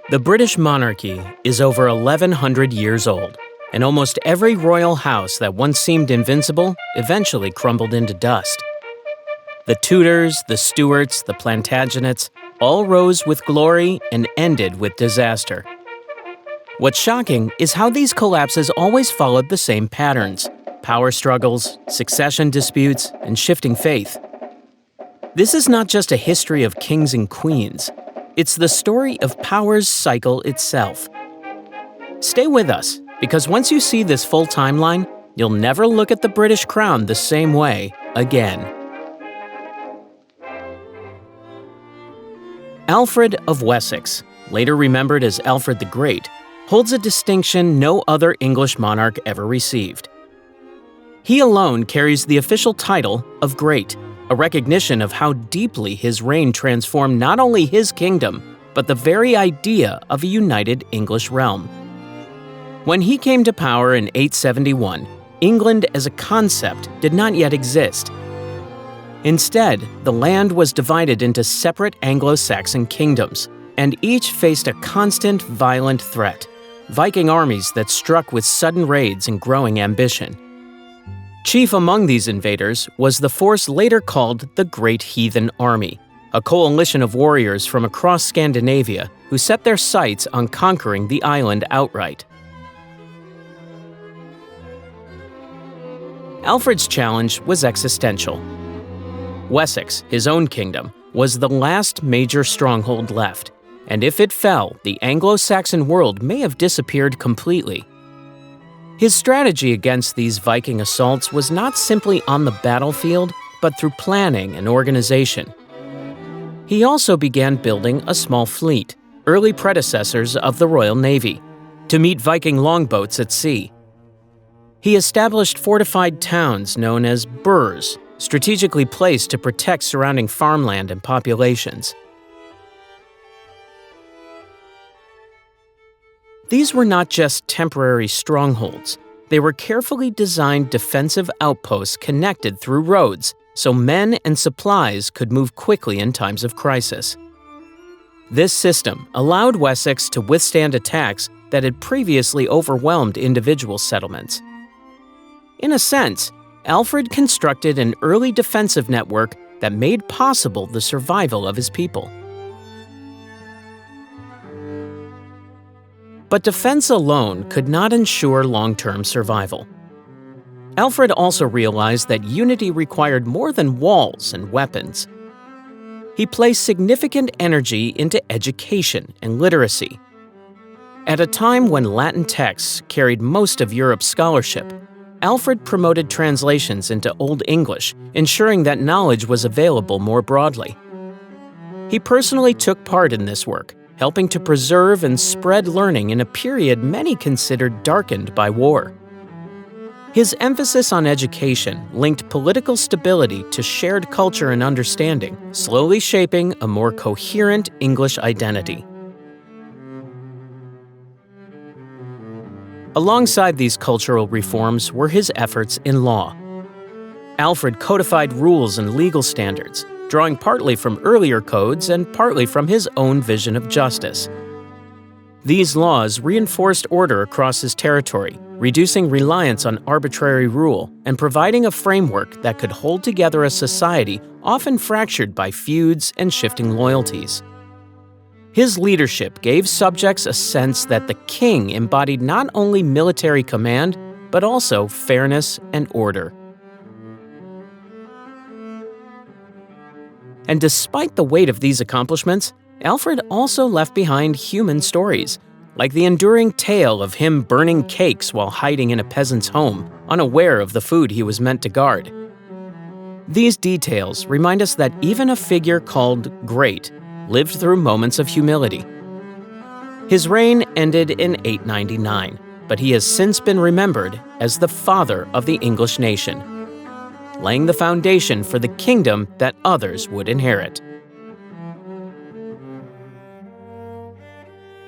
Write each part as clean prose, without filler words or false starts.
The British monarchy is over 1,100 years old, and almost every royal house that once seemed invincible eventually crumbled into dust. The Tudors, the Stuarts, the Plantagenets all rose with glory and ended with disaster. What's shocking is how these collapses always followed the same patterns: power struggles, succession disputes, and shifting faith. This is not just a history of kings and queens. It's the story of power's cycle itself. Stay with us, because once you see this full timeline, you'll never look at the British crown the same way again. Alfred of Wessex, later remembered as Alfred the Great, holds a distinction no other English monarch ever received. He alone carries the official title of Great, a recognition of how deeply his reign transformed not only his kingdom, but the very idea of a united English realm. When he came to power in 871, England as a concept did not yet exist. Instead, the land was divided into separate Anglo-Saxon kingdoms, and each faced a constant, violent threat: Viking armies that struck with sudden raids and growing ambition. Chief among these invaders was the force later called the Great Heathen Army, a coalition of warriors from across Scandinavia who set their sights on conquering the island outright. Alfred's challenge was existential. Wessex, his own kingdom, was the last major stronghold left, and if it fell, the Anglo-Saxon world may have disappeared completely. His strategy against these Viking assaults was not simply on the battlefield, but through planning and organization. He also began building a small fleet, early predecessors of the Royal Navy, to meet Viking longboats at sea. He established fortified towns known as burhs, strategically placed to protect surrounding farmland and populations. These were not just temporary strongholds. They were carefully designed defensive outposts connected through roads so men and supplies could move quickly in times of crisis. This system allowed Wessex to withstand attacks that had previously overwhelmed individual settlements. In a sense, Alfred constructed an early defensive network that made possible the survival of his people. But defense alone could not ensure long-term survival. Alfred also realized that unity required more than walls and weapons. He placed significant energy into education and literacy. At a time when Latin texts carried most of Europe's scholarship, Alfred promoted translations into Old English, ensuring that knowledge was available more broadly. He personally took part in this work, helping to preserve and spread learning in a period many considered darkened by war. His emphasis on education linked political stability to shared culture and understanding, slowly shaping a more coherent English identity. Alongside these cultural reforms were his efforts in law. Alfred codified rules and legal standards, drawing partly from earlier codes and partly from his own vision of justice. These laws reinforced order across his territory, reducing reliance on arbitrary rule and providing a framework that could hold together a society often fractured by feuds and shifting loyalties. His leadership gave subjects a sense that the king embodied not only military command, but also fairness and order. And despite the weight of these accomplishments, Alfred also left behind human stories, like the enduring tale of him burning cakes while hiding in a peasant's home, unaware of the food he was meant to guard. These details remind us that even a figure called Great lived through moments of humility. His reign ended in 899, but he has since been remembered as the father of the English nation, laying the foundation for the kingdom that others would inherit.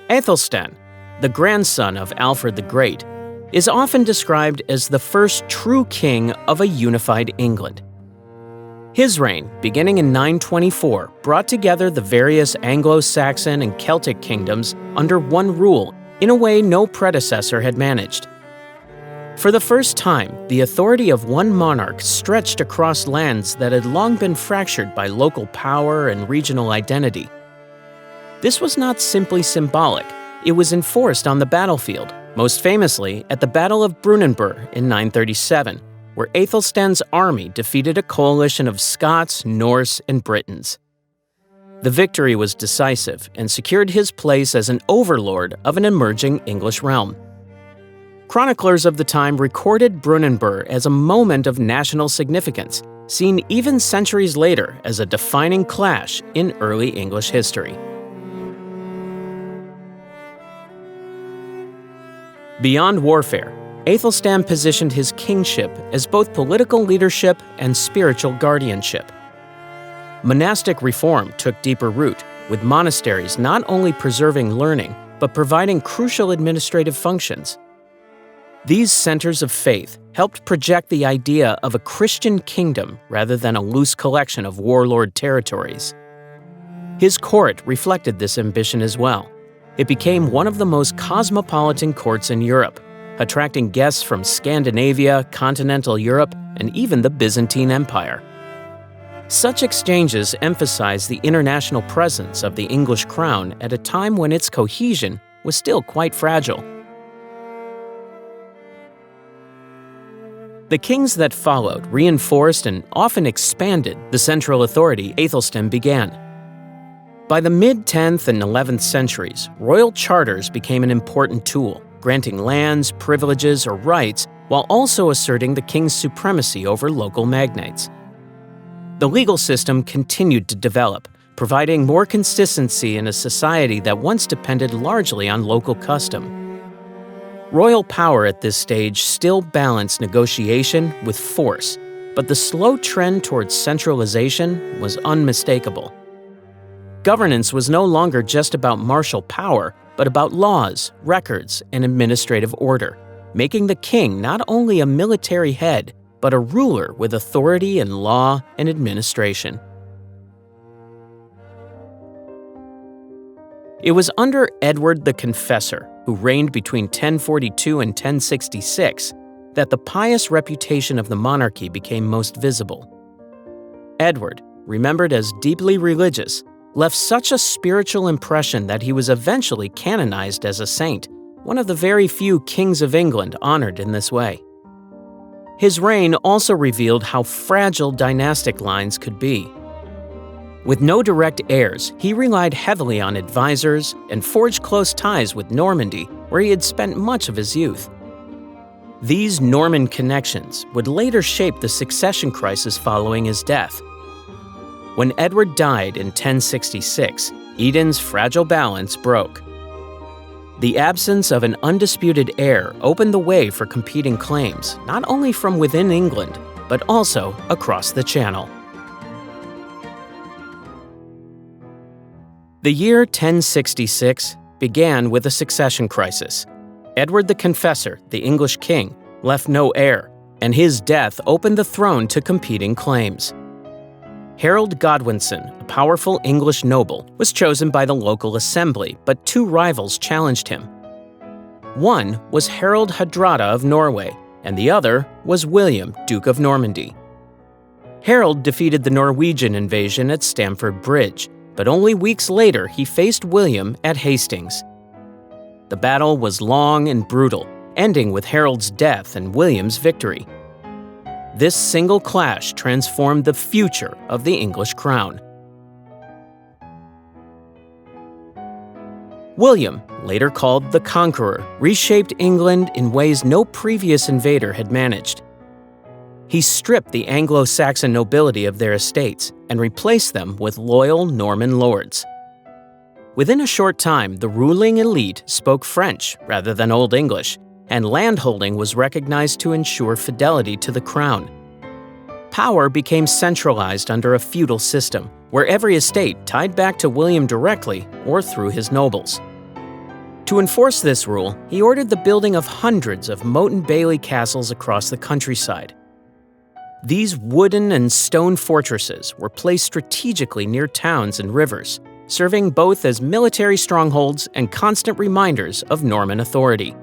Æthelstan, the grandson of Alfred the Great, is often described as the first true king of a unified England. His reign, beginning in 924, brought together the various Anglo-Saxon and Celtic kingdoms under one rule in a way no predecessor had managed. For the first time, the authority of one monarch stretched across lands that had long been fractured by local power and regional identity. This was not simply symbolic, it was enforced on the battlefield, most famously at the Battle of Brunanburh in 937, where Æthelstan's army defeated a coalition of Scots, Norse, and Britons. The victory was decisive and secured his place as an overlord of an emerging English realm. Chroniclers of the time recorded Brunanburh as a moment of national significance, seen even centuries later as a defining clash in early English history. Beyond warfare, Æthelstan positioned his kingship as both political leadership and spiritual guardianship. Monastic reform took deeper root, with monasteries not only preserving learning, but providing crucial administrative functions. These centers of faith helped project the idea of a Christian kingdom rather than a loose collection of warlord territories. His court reflected this ambition as well. It became one of the most cosmopolitan courts in Europe, attracting guests from Scandinavia, continental Europe, and even the Byzantine Empire. Such exchanges emphasized the international presence of the English crown at a time when its cohesion was still quite fragile. The kings that followed reinforced and often expanded the central authority Æthelstan began. By the mid-10th and 11th centuries, royal charters became an important tool, granting lands, privileges, or rights while also asserting the king's supremacy over local magnates. The legal system continued to develop, providing more consistency in a society that once depended largely on local custom. Royal power at this stage still balanced negotiation with force, but the slow trend towards centralization was unmistakable. Governance was no longer just about martial power, but about laws, records, and administrative order, making the king not only a military head, but a ruler with authority in law and administration. It was under Edward the Confessor, who reigned between 1042 and 1066, that the pious reputation of the monarchy became most visible. Edward, remembered as deeply religious, left such a spiritual impression that he was eventually canonized as a saint, one of the very few kings of England honored in this way. His reign also revealed how fragile dynastic lines could be. With no direct heirs, he relied heavily on advisors and forged close ties with Normandy, where he had spent much of his youth. These Norman connections would later shape the succession crisis following his death. When Edward died in 1066, Eden's fragile balance broke. The absence of an undisputed heir opened the way for competing claims, not only from within England, but also across the Channel. The year 1066 began with a succession crisis. Edward the Confessor, the English king, left no heir, and his death opened the throne to competing claims. Harold Godwinson, a powerful English noble, was chosen by the local assembly, but two rivals challenged him. One was Harald Hardrada of Norway, and the other was William, Duke of Normandy. Harold defeated the Norwegian invasion at Stamford Bridge, but only weeks later he faced William at Hastings. The battle was long and brutal, ending with Harold's death and William's victory. This single clash transformed the future of the English crown. William, later called the Conqueror, reshaped England in ways no previous invader had managed. He stripped the Anglo-Saxon nobility of their estates and replaced them with loyal Norman lords. Within a short time, the ruling elite spoke French rather than Old English, and landholding was recognized to ensure fidelity to the crown. Power became centralized under a feudal system, where every estate tied back to William directly or through his nobles. To enforce this rule, he ordered the building of hundreds of motte and bailey castles across the countryside. These wooden and stone fortresses were placed strategically near towns and rivers, serving both as military strongholds and constant reminders of Norman authority.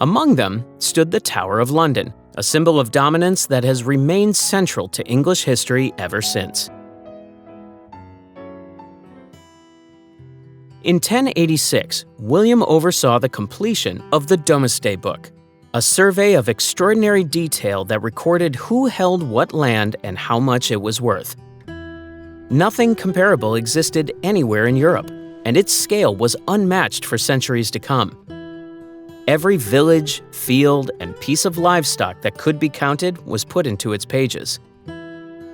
Among them stood the Tower of London, a symbol of dominance that has remained central to English history ever since. In 1086, William oversaw the completion of the Domesday Book, a survey of extraordinary detail that recorded who held what land and how much it was worth. Nothing comparable existed anywhere in Europe, and its scale was unmatched for centuries to come. Every village, field, and piece of livestock that could be counted was put into its pages.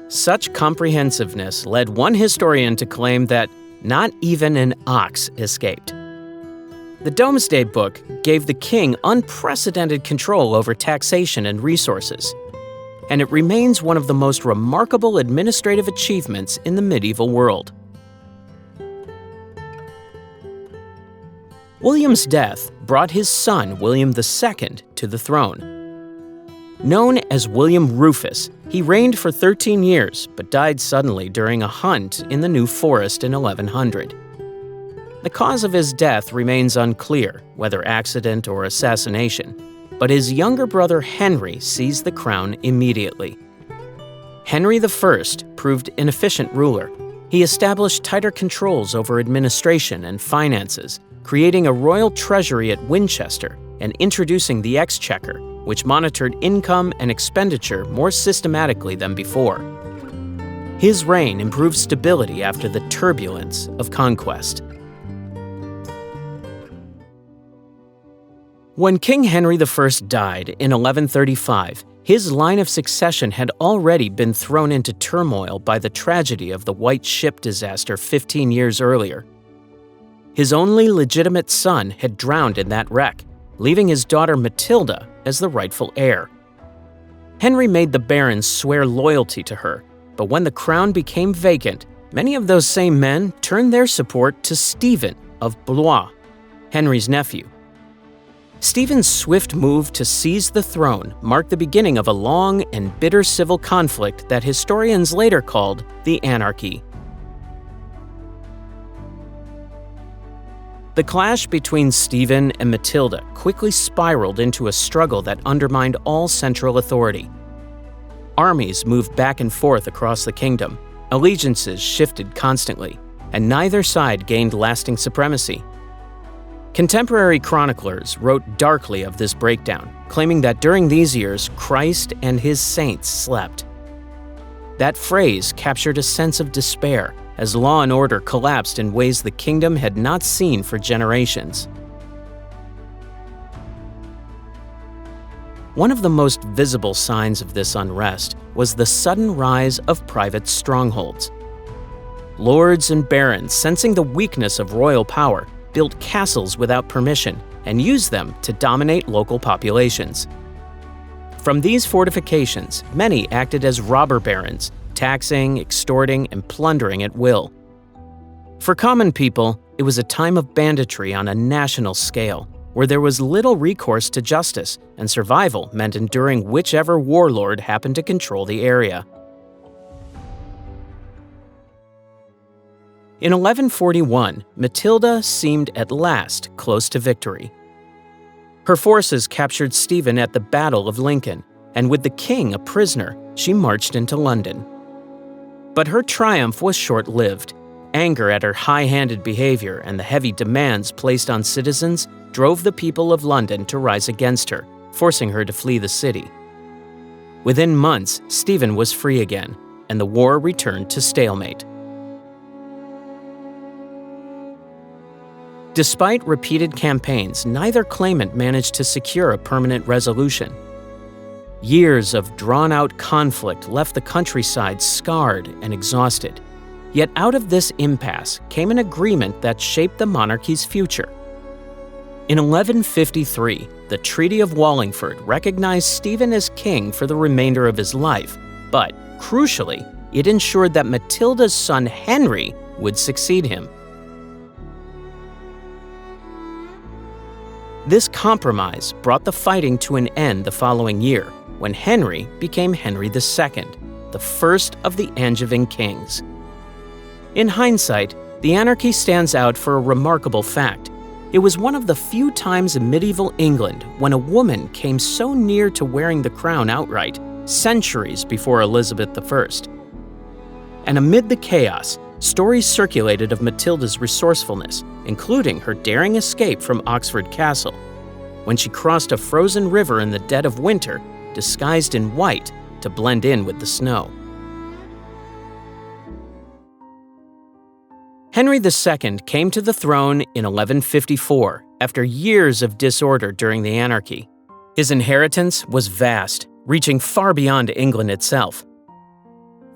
Such comprehensiveness led one historian to claim that not even an ox escaped. The Domesday Book gave the king unprecedented control over taxation and resources, and it remains one of the most remarkable administrative achievements in the medieval world. William's death brought his son William II to the throne. Known as William Rufus, he reigned for 13 years but died suddenly during a hunt in the New Forest in 1100. The cause of his death remains unclear, whether accident or assassination, but his younger brother Henry seized the crown immediately. Henry I proved an efficient ruler. He established tighter controls over administration and finances, creating a royal treasury at Winchester and introducing the exchequer, which monitored income and expenditure more systematically than before. His reign improved stability after the turbulence of Conquest. When King Henry I died in 1135, his line of succession had already been thrown into turmoil by the tragedy of the White Ship disaster 15 years earlier. His only legitimate son had drowned in that wreck, leaving his daughter Matilda as the rightful heir. Henry made the barons swear loyalty to her, but when the crown became vacant, many of those same men turned their support to Stephen of Blois, Henry's nephew. Stephen's swift move to seize the throne marked the beginning of a long and bitter civil conflict that historians later called the Anarchy. The clash between Stephen and Matilda quickly spiraled into a struggle that undermined all central authority. Armies moved back and forth across the kingdom, allegiances shifted constantly, and neither side gained lasting supremacy. Contemporary chroniclers wrote darkly of this breakdown, claiming that during these years, Christ and his saints slept. That phrase captured a sense of despair as law and order collapsed in ways the kingdom had not seen for generations. One of the most visible signs of this unrest was the sudden rise of private strongholds. Lords and barons, sensing the weakness of royal power, built castles without permission and used them to dominate local populations. From these fortifications, many acted as robber barons, taxing, extorting, and plundering at will. For common people, it was a time of banditry on a national scale, where there was little recourse to justice, and survival meant enduring whichever warlord happened to control the area. In 1141, Matilda seemed at last close to victory. Her forces captured Stephen at the Battle of Lincoln, and with the king a prisoner, she marched into London. But her triumph was short-lived. Anger at her high-handed behavior and the heavy demands placed on citizens drove the people of London to rise against her, forcing her to flee the city. Within months, Stephen was free again, and the war returned to stalemate. Despite repeated campaigns, neither claimant managed to secure a permanent resolution. Years of drawn-out conflict left the countryside scarred and exhausted. Yet out of this impasse came an agreement that shaped the monarchy's future. In 1153, the Treaty of Wallingford recognized Stephen as king for the remainder of his life, but, crucially, it ensured that Matilda's son Henry would succeed him. This compromise brought the fighting to an end the following year, when Henry became Henry II, the first of the Angevin kings. In hindsight, the Anarchy stands out for a remarkable fact. It was one of the few times in medieval England when a woman came so near to wearing the crown outright, centuries before Elizabeth I. And amid the chaos, stories circulated of Matilda's resourcefulness, including her daring escape from Oxford Castle, when she crossed a frozen river in the dead of winter, disguised in white to blend in with the snow. Henry II came to the throne in 1154 after years of disorder during the Anarchy. His inheritance was vast, reaching far beyond England itself.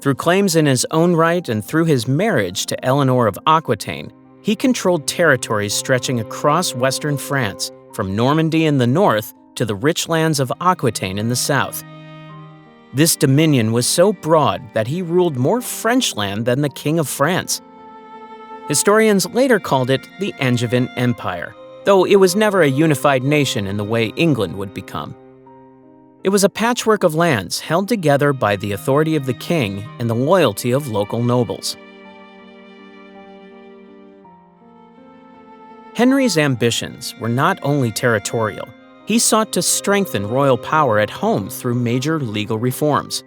Through claims in his own right and through his marriage to Eleanor of Aquitaine, he controlled territories stretching across western France, from Normandy in the north to the rich lands of Aquitaine in the south. This dominion was so broad that he ruled more French land than the King of France. Historians later called it the Angevin Empire, though it was never a unified nation in the way England would become. It was a patchwork of lands held together by the authority of the king and the loyalty of local nobles. Henry's ambitions were not only territorial. He sought to strengthen royal power at home through major legal reforms.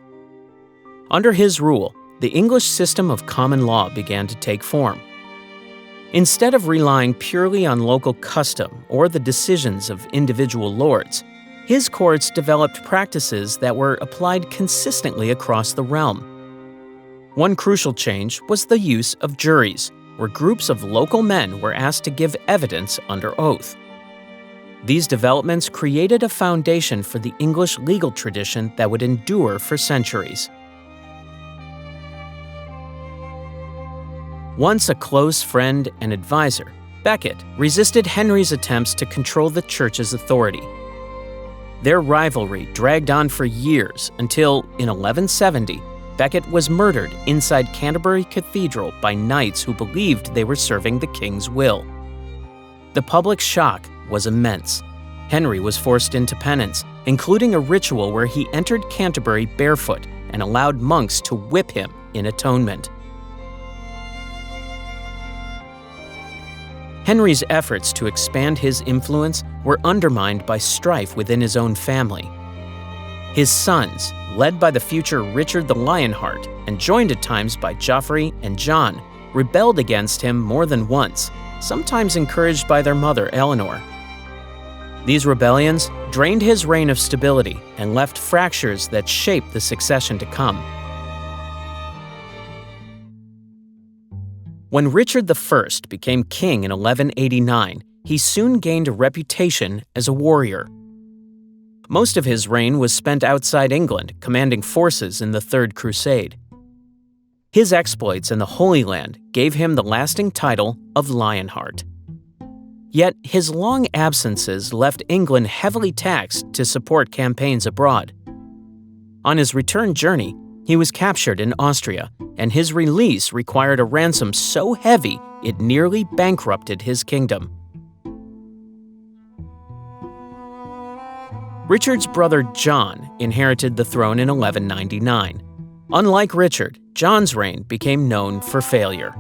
Under his rule, the English system of common law began to take form. Instead of relying purely on local custom or the decisions of individual lords, his courts developed practices that were applied consistently across the realm. One crucial change was the use of juries, where groups of local men were asked to give evidence under oath. These developments created a foundation for the English legal tradition that would endure for centuries. Once a close friend and advisor, Becket resisted Henry's attempts to control the church's authority. Their rivalry dragged on for years until, in 1170, Becket was murdered inside Canterbury Cathedral by knights who believed they were serving the king's will. The public shock was immense. Henry was forced into penance, including a ritual where he entered Canterbury barefoot and allowed monks to whip him in atonement. Henry's efforts to expand his influence were undermined by strife within his own family. His sons, led by the future Richard the Lionheart and joined at times by Geoffrey and John, rebelled against him more than once, sometimes encouraged by their mother Eleanor. These rebellions drained his reign of stability and left fractures that shaped the succession to come. When Richard I became king in 1189, he soon gained a reputation as a warrior. Most of his reign was spent outside England, commanding forces in the Third Crusade. His exploits in the Holy Land gave him the lasting title of Lionheart. Yet his long absences left England heavily taxed to support campaigns abroad. On his return journey, he was captured in Austria, and his release required a ransom so heavy it nearly bankrupted his kingdom. Richard's brother John inherited the throne in 1199. Unlike Richard, John's reign became known for failure.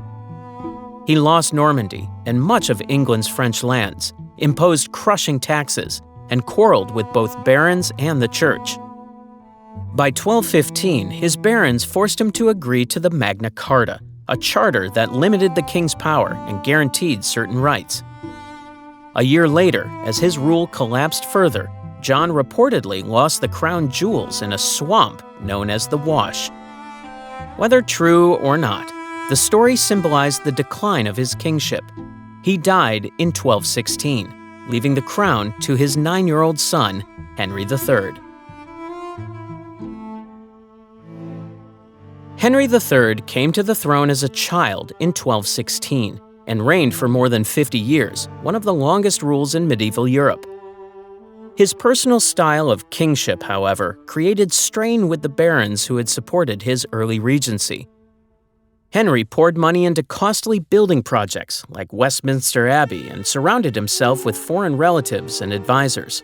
He lost Normandy and much of England's French lands, imposed crushing taxes, and quarreled with both barons and the church. By 1215, his barons forced him to agree to the Magna Carta, a charter that limited the king's power and guaranteed certain rights. A year later, as his rule collapsed further, John reportedly lost the crown jewels in a swamp known as the Wash. Whether true or not, the story symbolized the decline of his kingship. He died in 1216, leaving the crown to his 9-year-old son, Henry III. Henry III came to the throne as a child in 1216 and reigned for more than 50 years, one of the longest rules in medieval Europe. His personal style of kingship, however, created strain with the barons who had supported his early regency. Henry poured money into costly building projects like Westminster Abbey and surrounded himself with foreign relatives and advisors.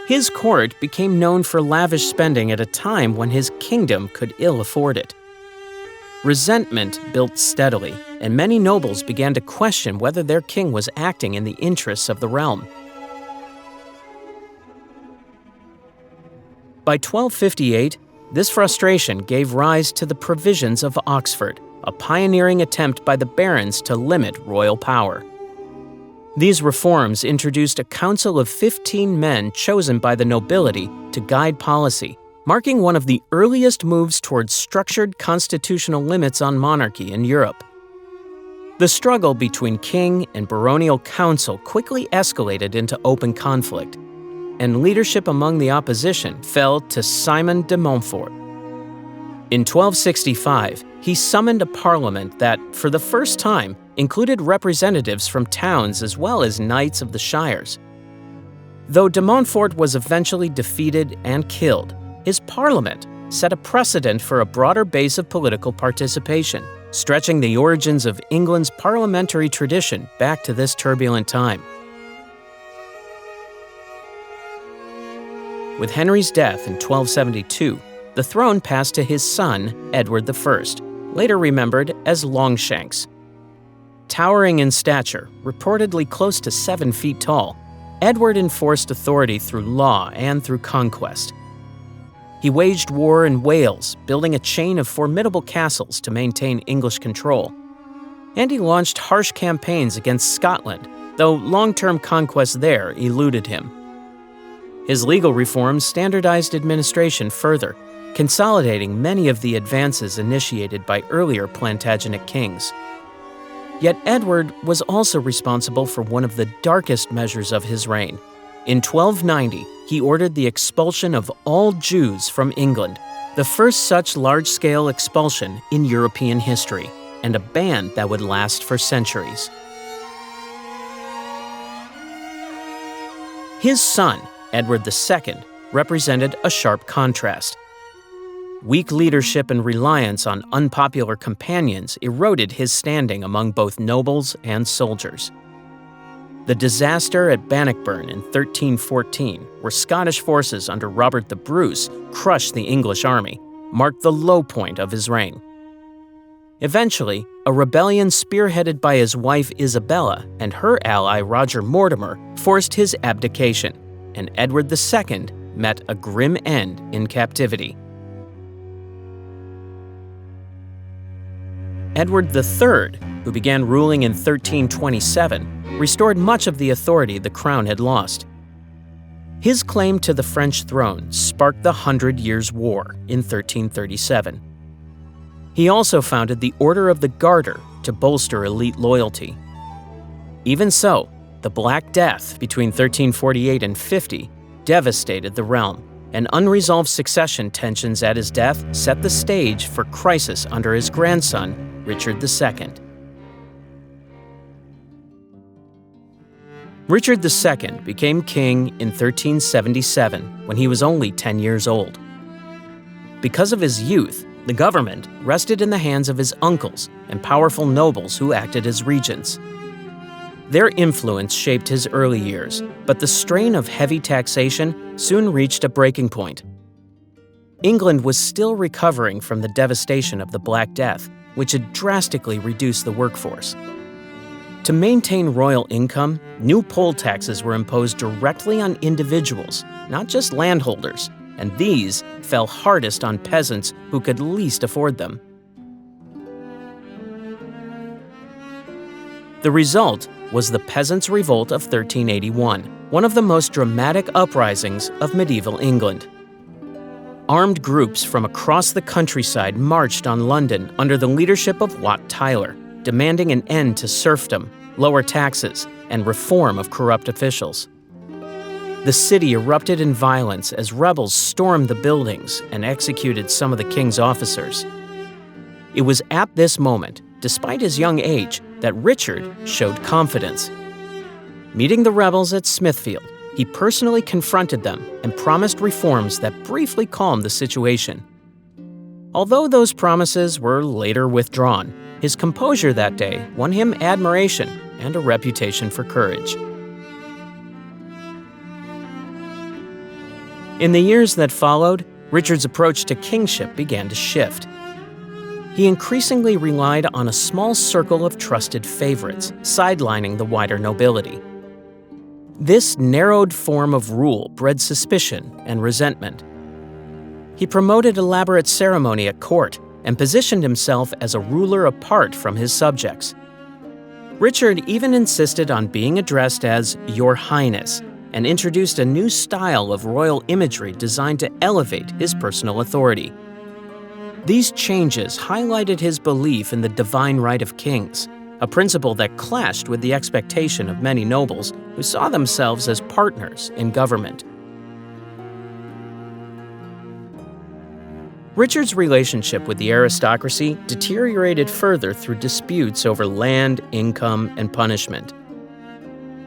His court became known for lavish spending at a time when his kingdom could ill afford it. Resentment built steadily, and many nobles began to question whether their king was acting in the interests of the realm. By 1258, this frustration gave rise to the Provisions of Oxford, a pioneering attempt by the barons to limit royal power. These reforms introduced a council of 15 men chosen by the nobility to guide policy, marking one of the earliest moves towards structured constitutional limits on monarchy in Europe. The struggle between king and baronial council quickly escalated into open conflict, and leadership among the opposition fell to Simon de Montfort. In 1265, he summoned a parliament that, for the first time, included representatives from towns as well as knights of the shires. Though de Montfort was eventually defeated and killed, his parliament set a precedent for a broader base of political participation, stretching the origins of England's parliamentary tradition back to this turbulent time. With Henry's death in 1272, the throne passed to his son, Edward I, later remembered as Longshanks. Towering in stature, reportedly close to 7 feet tall, Edward enforced authority through law and through conquest. He waged war in Wales, building a chain of formidable castles to maintain English control. And he launched harsh campaigns against Scotland, though long-term conquest there eluded him. His legal reforms standardized administration further, consolidating many of the advances initiated by earlier Plantagenet kings. Yet Edward was also responsible for one of the darkest measures of his reign. In 1290, he ordered the expulsion of all Jews from England, the first such large-scale expulsion in European history, and a ban that would last for centuries. His son, Edward II, represented a sharp contrast. Weak leadership and reliance on unpopular companions eroded his standing among both nobles and soldiers. The disaster at Bannockburn in 1314, where Scottish forces under Robert the Bruce crushed the English army, marked the low point of his reign. Eventually, a rebellion spearheaded by his wife Isabella and her ally Roger Mortimer forced his abdication, and Edward II met a grim end in captivity. Edward III, who began ruling in 1327, restored much of the authority the crown had lost. His claim to the French throne sparked the 100 Years' War in 1337. He also founded the Order of the Garter to bolster elite loyalty. Even so, the Black Death between 1348 and 50 devastated the realm, and unresolved succession tensions at his death set the stage for crisis under his grandson, Richard II. Richard II became king in 1377 when he was only 10 years old. Because of his youth, the government rested in the hands of his uncles and powerful nobles who acted as regents. Their influence shaped his early years, but the strain of heavy taxation soon reached a breaking point. England was still recovering from the devastation of the Black Death, which had drastically reduced the workforce. To maintain royal income, new poll taxes were imposed directly on individuals, not just landholders, and these fell hardest on peasants who could least afford them. The result was the Peasants' Revolt of 1381, one of the most dramatic uprisings of medieval England. Armed groups from across the countryside marched on London under the leadership of Wat Tyler, demanding an end to serfdom, lower taxes, and reform of corrupt officials. The city erupted in violence as rebels stormed the buildings and executed some of the king's officers. It was at this moment, despite his young age, that Richard showed confidence. Meeting the rebels at Smithfield, he personally confronted them and promised reforms that briefly calmed the situation. Although those promises were later withdrawn, his composure that day won him admiration and a reputation for courage. In the years that followed, Richard's approach to kingship began to shift. He increasingly relied on a small circle of trusted favorites, sidelining the wider nobility. This narrowed form of rule bred suspicion and resentment. He promoted elaborate ceremony at court and positioned himself as a ruler apart from his subjects. Richard even insisted on being addressed as Your Highness and introduced a new style of royal imagery designed to elevate his personal authority. These changes highlighted his belief in the divine right of kings, a principle that clashed with the expectation of many nobles who saw themselves as partners in government. Richard's relationship with the aristocracy deteriorated further through disputes over land, income, and punishment.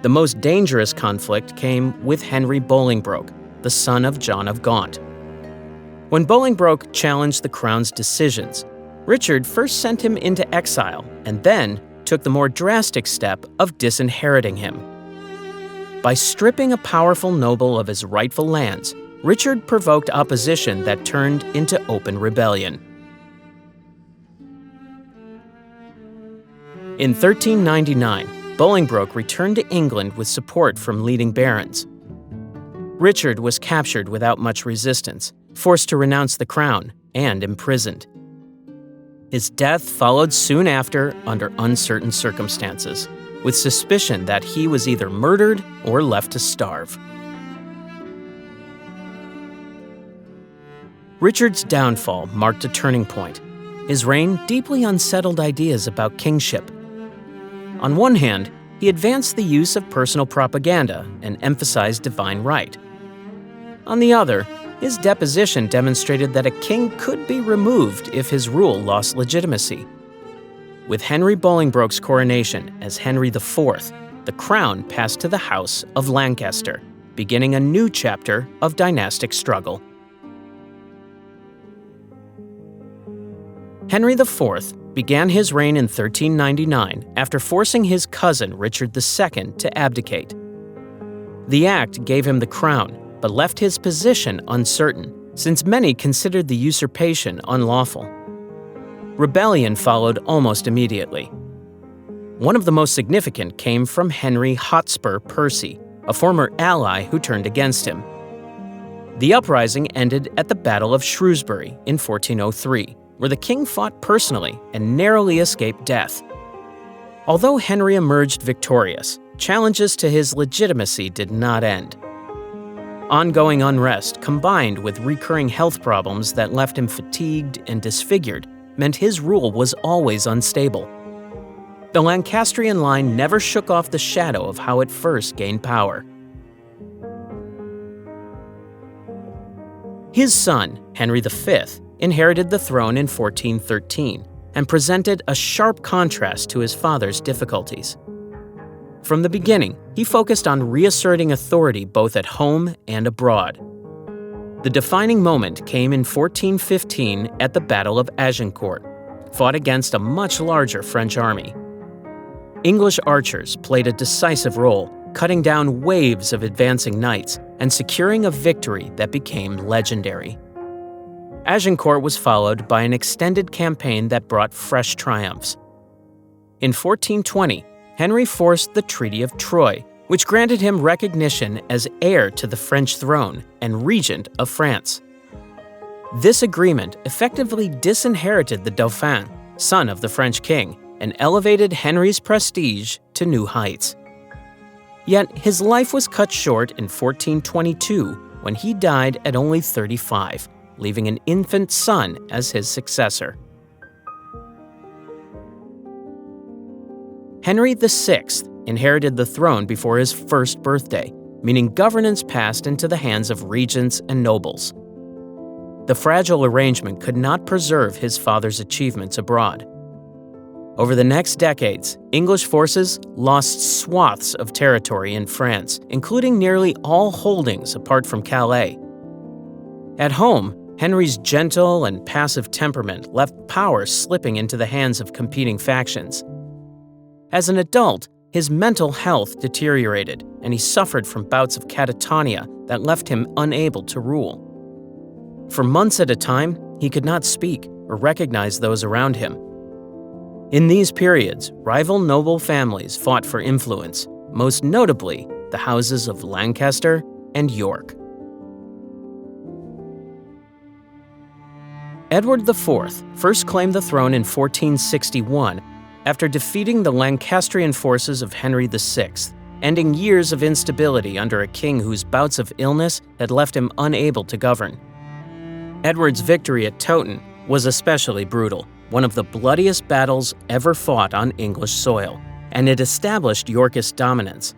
The most dangerous conflict came with Henry Bolingbroke, the son of John of Gaunt. When Bolingbroke challenged the crown's decisions, Richard first sent him into exile and then took the more drastic step of disinheriting him. By stripping a powerful noble of his rightful lands, Richard provoked opposition that turned into open rebellion. In 1399, Bolingbroke returned to England with support from leading barons. Richard was captured without much resistance, forced to renounce the crown, and imprisoned. His death followed soon after under uncertain circumstances, with suspicion that he was either murdered or left to starve. Richard's downfall marked a turning point. His reign deeply unsettled ideas about kingship. On one hand, he advanced the use of personal propaganda and emphasized divine right. On the other, his deposition demonstrated that a king could be removed if his rule lost legitimacy. With Henry Bolingbroke's coronation as Henry IV, the crown passed to the House of Lancaster, beginning a new chapter of dynastic struggle. Henry IV began his reign in 1399 after forcing his cousin Richard II to abdicate. The act gave him the crown, but left his position uncertain, since many considered the usurpation unlawful. Rebellion followed almost immediately. One of the most significant came from Henry Hotspur Percy, a former ally who turned against him. The uprising ended at the Battle of Shrewsbury in 1403, where the king fought personally and narrowly escaped death. Although Henry emerged victorious, challenges to his legitimacy did not end. Ongoing unrest, combined with recurring health problems that left him fatigued and disfigured, meant his rule was always unstable. The Lancastrian line never shook off the shadow of how it first gained power. His son, Henry V, inherited the throne in 1413 and presented a sharp contrast to his father's difficulties. From the beginning, he focused on reasserting authority both at home and abroad. The defining moment came in 1415 at the Battle of Agincourt, fought against a much larger French army. English archers played a decisive role, cutting down waves of advancing knights and securing a victory that became legendary. Agincourt was followed by an extended campaign that brought fresh triumphs. In 1420, Henry forced the Treaty of Troyes, which granted him recognition as heir to the French throne and regent of France. This agreement effectively disinherited the Dauphin, son of the French king, and elevated Henry's prestige to new heights. Yet his life was cut short in 1422 when he died at only 35, leaving an infant son as his successor. Henry VI inherited the throne before his first birthday, meaning governance passed into the hands of regents and nobles. The fragile arrangement could not preserve his father's achievements abroad. Over the next decades, English forces lost swaths of territory in France, including nearly all holdings apart from Calais. At home, Henry's gentle and passive temperament left power slipping into the hands of competing factions. As an adult, His mental health deteriorated, and he suffered from bouts of catatonia that left him unable to rule. For months at a time, he could not speak or recognize those around him. In these periods, rival noble families fought for influence, most notably the houses of Lancaster and York. Edward IV first claimed the throne in 1461 after defeating the Lancastrian forces of Henry VI, ending years of instability under a king whose bouts of illness had left him unable to govern. Edward's victory at Towton was especially brutal, one of the bloodiest battles ever fought on English soil, and it established Yorkist dominance.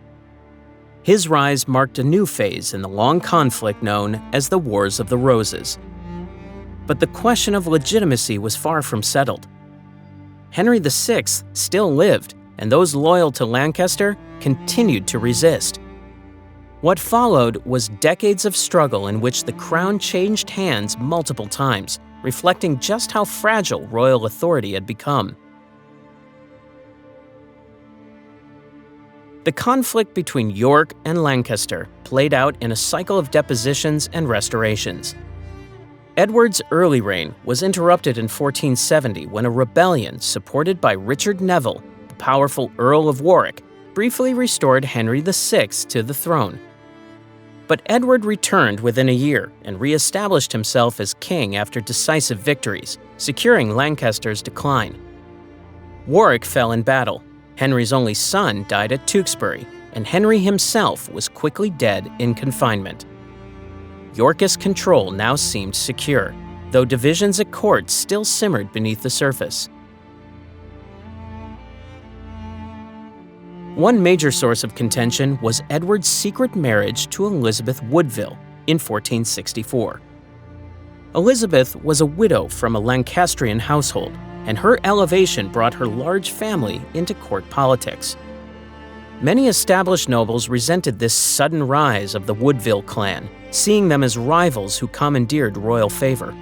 His rise marked a new phase in the long conflict known as the Wars of the Roses. But the question of legitimacy was far from settled. Henry VI still lived, and those loyal to Lancaster continued to resist. What followed was decades of struggle in which the crown changed hands multiple times, reflecting just how fragile royal authority had become. The conflict between York and Lancaster played out in a cycle of depositions and restorations. Edward's early reign was interrupted in 1470 when a rebellion supported by Richard Neville, the powerful Earl of Warwick, briefly restored Henry VI to the throne. But Edward returned within a year and re-established himself as king after decisive victories, securing Lancaster's decline. Warwick fell in battle, Henry's only son died at Tewkesbury, and Henry himself was quickly dead in confinement. Yorkist control now seemed secure, though divisions at court still simmered beneath the surface. One major source of contention was Edward's secret marriage to Elizabeth Woodville in 1464. Elizabeth was a widow from a Lancastrian household, and her elevation brought her large family into court politics. Many established nobles resented this sudden rise of the Woodville clan, seeing them as rivals who commandeered royal favor.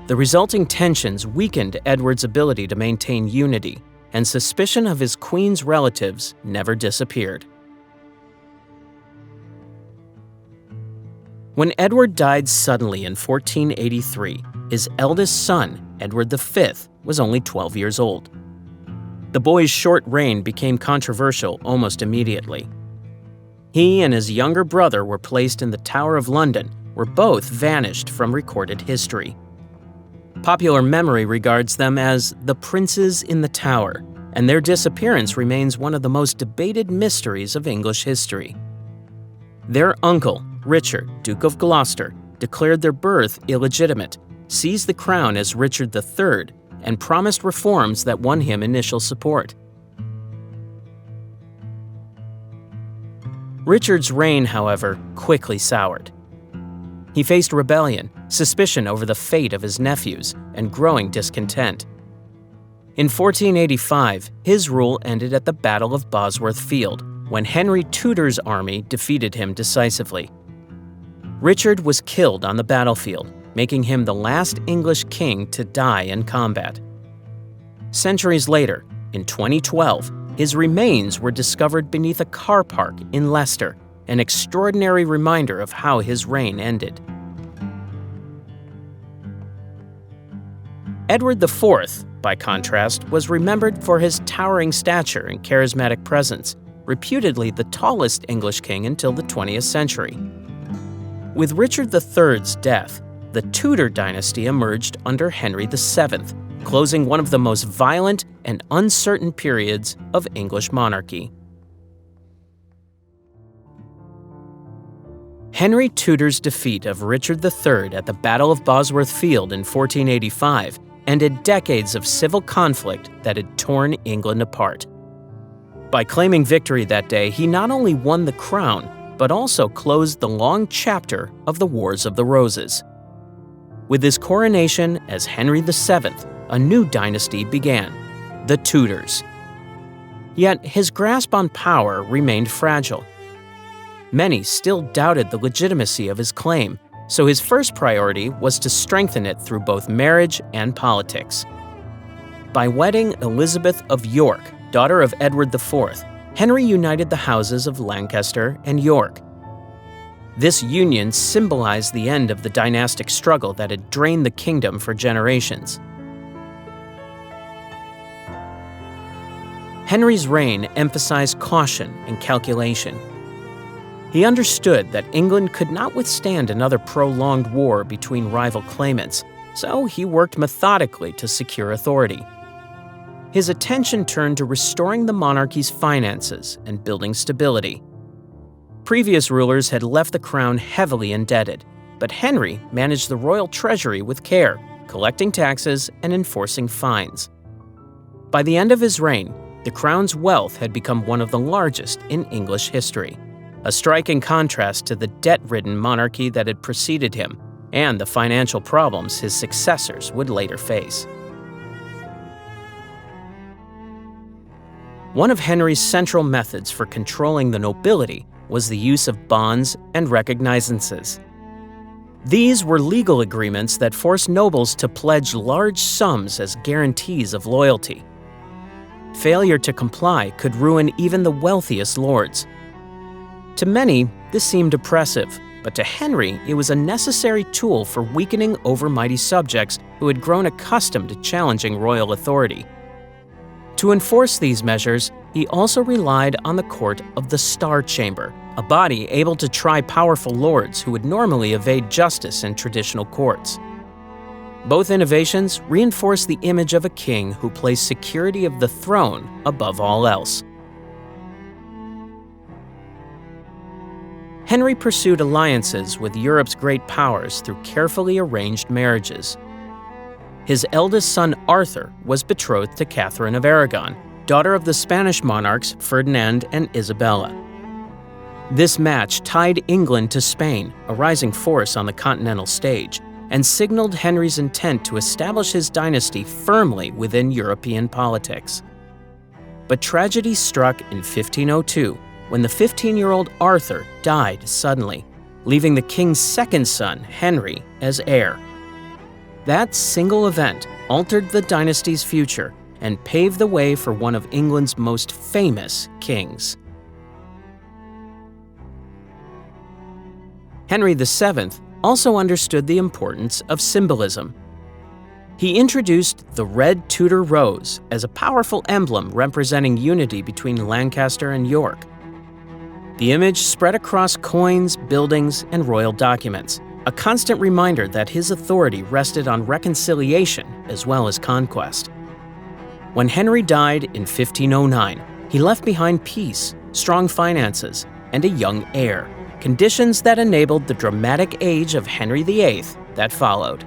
The resulting tensions weakened Edward's ability to maintain unity, and suspicion of his queen's relatives never disappeared. When Edward died suddenly in 1483, his eldest son, Edward V, was only 12 years old. The boy's short reign became controversial almost immediately. He and his younger brother were placed in the Tower of London, where both vanished from recorded history. Popular memory regards them as the princes in the Tower, and their disappearance remains one of the most debated mysteries of English history. Their uncle, Richard, Duke of Gloucester, declared their birth illegitimate, seized the crown as Richard III, and promised reforms that won him initial support. Richard's reign, however, quickly soured. He faced rebellion, suspicion over the fate of his nephews, and growing discontent. In 1485, his rule ended at the Battle of Bosworth Field, when Henry Tudor's army defeated him decisively. Richard was killed on the battlefield, making him the last English king to die in combat. Centuries later, in 2012, his remains were discovered beneath a car park in Leicester, an extraordinary reminder of how his reign ended. Edward IV, by contrast, was remembered for his towering stature and charismatic presence, reputedly the tallest English king until the 20th century. With Richard III's death, the Tudor dynasty emerged under Henry VII, closing one of the most violent and uncertain periods of English monarchy. Henry Tudor's defeat of Richard III at the Battle of Bosworth Field in 1485 ended decades of civil conflict that had torn England apart. By claiming victory that day, he not only won the crown, but also closed the long chapter of the Wars of the Roses. With his coronation as Henry VII, a new dynasty began, the Tudors. Yet his grasp on power remained fragile. Many still doubted the legitimacy of his claim, so his first priority was to strengthen it through both marriage and politics. By wedding Elizabeth of York, daughter of Edward IV, Henry united the houses of Lancaster and York. This union symbolized the end of the dynastic struggle that had drained the kingdom for generations. Henry's reign emphasized caution and calculation. He understood that England could not withstand another prolonged war between rival claimants, so he worked methodically to secure authority. His attention turned to restoring the monarchy's finances and building stability. Previous rulers had left the crown heavily indebted, but Henry managed the royal treasury with care, collecting taxes and enforcing fines. By the end of his reign, the crown's wealth had become one of the largest in English history, a striking contrast to the debt-ridden monarchy that had preceded him and the financial problems his successors would later face. One of Henry's central methods for controlling the nobility was the use of bonds and recognizances. These were legal agreements that forced nobles to pledge large sums as guarantees of loyalty. Failure to comply could ruin even the wealthiest lords. To many, this seemed oppressive, but to Henry, it was a necessary tool for weakening overmighty subjects who had grown accustomed to challenging royal authority. To enforce these measures, he also relied on the court of the Star Chamber, a body able to try powerful lords who would normally evade justice in traditional courts. Both innovations reinforced the image of a king who placed security of the throne above all else. Henry pursued alliances with Europe's great powers through carefully arranged marriages. His eldest son Arthur was betrothed to Catherine of Aragon, daughter of the Spanish monarchs Ferdinand and Isabella. This match tied England to Spain, a rising force on the continental stage, and signaled Henry's intent to establish his dynasty firmly within European politics. But tragedy struck in 1502 when the 15-year-old Arthur died suddenly, leaving the king's second son, Henry, as heir. That single event altered the dynasty's future and paved the way for one of England's most famous kings. Henry VII also understood the importance of symbolism. He introduced the red Tudor rose as a powerful emblem representing unity between Lancaster and York. The image spread across coins, buildings, and royal documents, a constant reminder that his authority rested on reconciliation as well as conquest. When Henry died in 1509, he left behind peace, strong finances, and a young heir, conditions that enabled the dramatic age of Henry VIII that followed.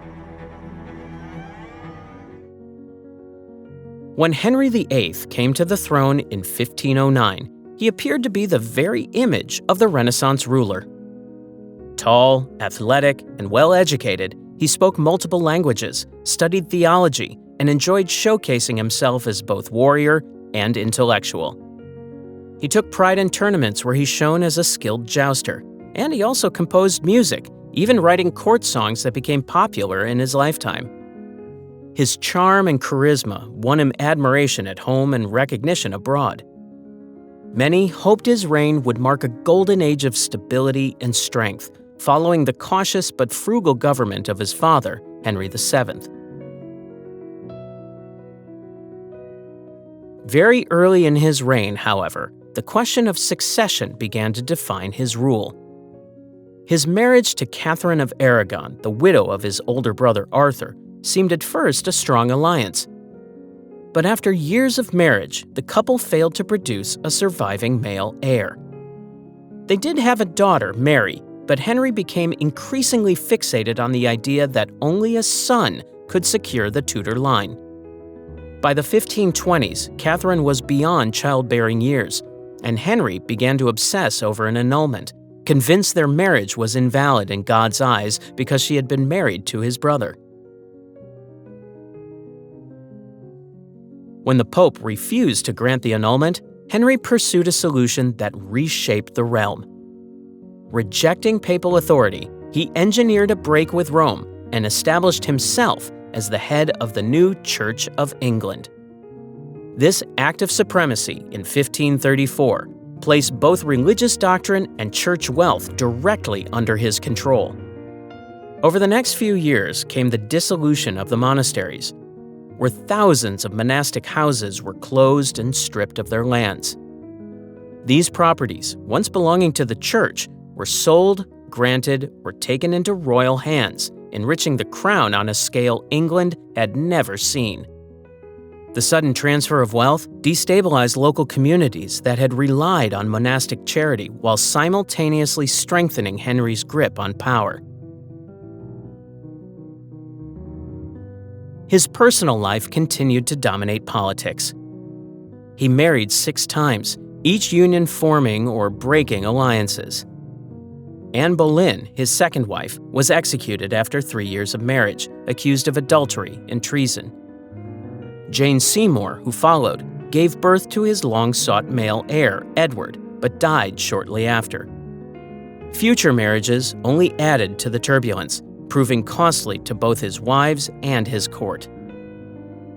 When Henry VIII came to the throne in 1509, he appeared to be the very image of the Renaissance ruler. Tall, athletic, and well-educated, he spoke multiple languages, studied theology, and enjoyed showcasing himself as both warrior and intellectual. He took pride in tournaments where he shone as a skilled jouster, and he also composed music, even writing court songs that became popular in his lifetime. His charm and charisma won him admiration at home and recognition abroad. Many hoped his reign would mark a golden age of stability and strength, following the cautious but frugal government of his father, Henry VII. Very early in his reign, however, the question of succession began to define his rule. His marriage to Catherine of Aragon, the widow of his older brother Arthur, seemed at first a strong alliance. But after years of marriage, the couple failed to produce a surviving male heir. They did have a daughter, Mary, but Henry became increasingly fixated on the idea that only a son could secure the Tudor line. By the 1520s, Catherine was beyond childbearing years, and Henry began to obsess over an annulment, convinced their marriage was invalid in God's eyes because she had been married to his brother. When the Pope refused to grant the annulment, Henry pursued a solution that reshaped the realm. Rejecting papal authority, he engineered a break with Rome and established himself as the head of the new Church of England. This act of supremacy in 1534 placed both religious doctrine and church wealth directly under his control. Over the next few years came the dissolution of the monasteries, where thousands of monastic houses were closed and stripped of their lands. These properties, once belonging to the church, were sold, granted, or taken into royal hands, enriching the crown on a scale England had never seen. The sudden transfer of wealth destabilized local communities that had relied on monastic charity while simultaneously strengthening Henry's grip on power. His personal life continued to dominate politics. He married 6 times, each union forming or breaking alliances. Anne Boleyn, his second wife, was executed after 3 years of marriage, accused of adultery and treason. Jane Seymour, who followed, gave birth to his long-sought male heir, Edward, but died shortly after. Future marriages only added to the turbulence, proving costly to both his wives and his court.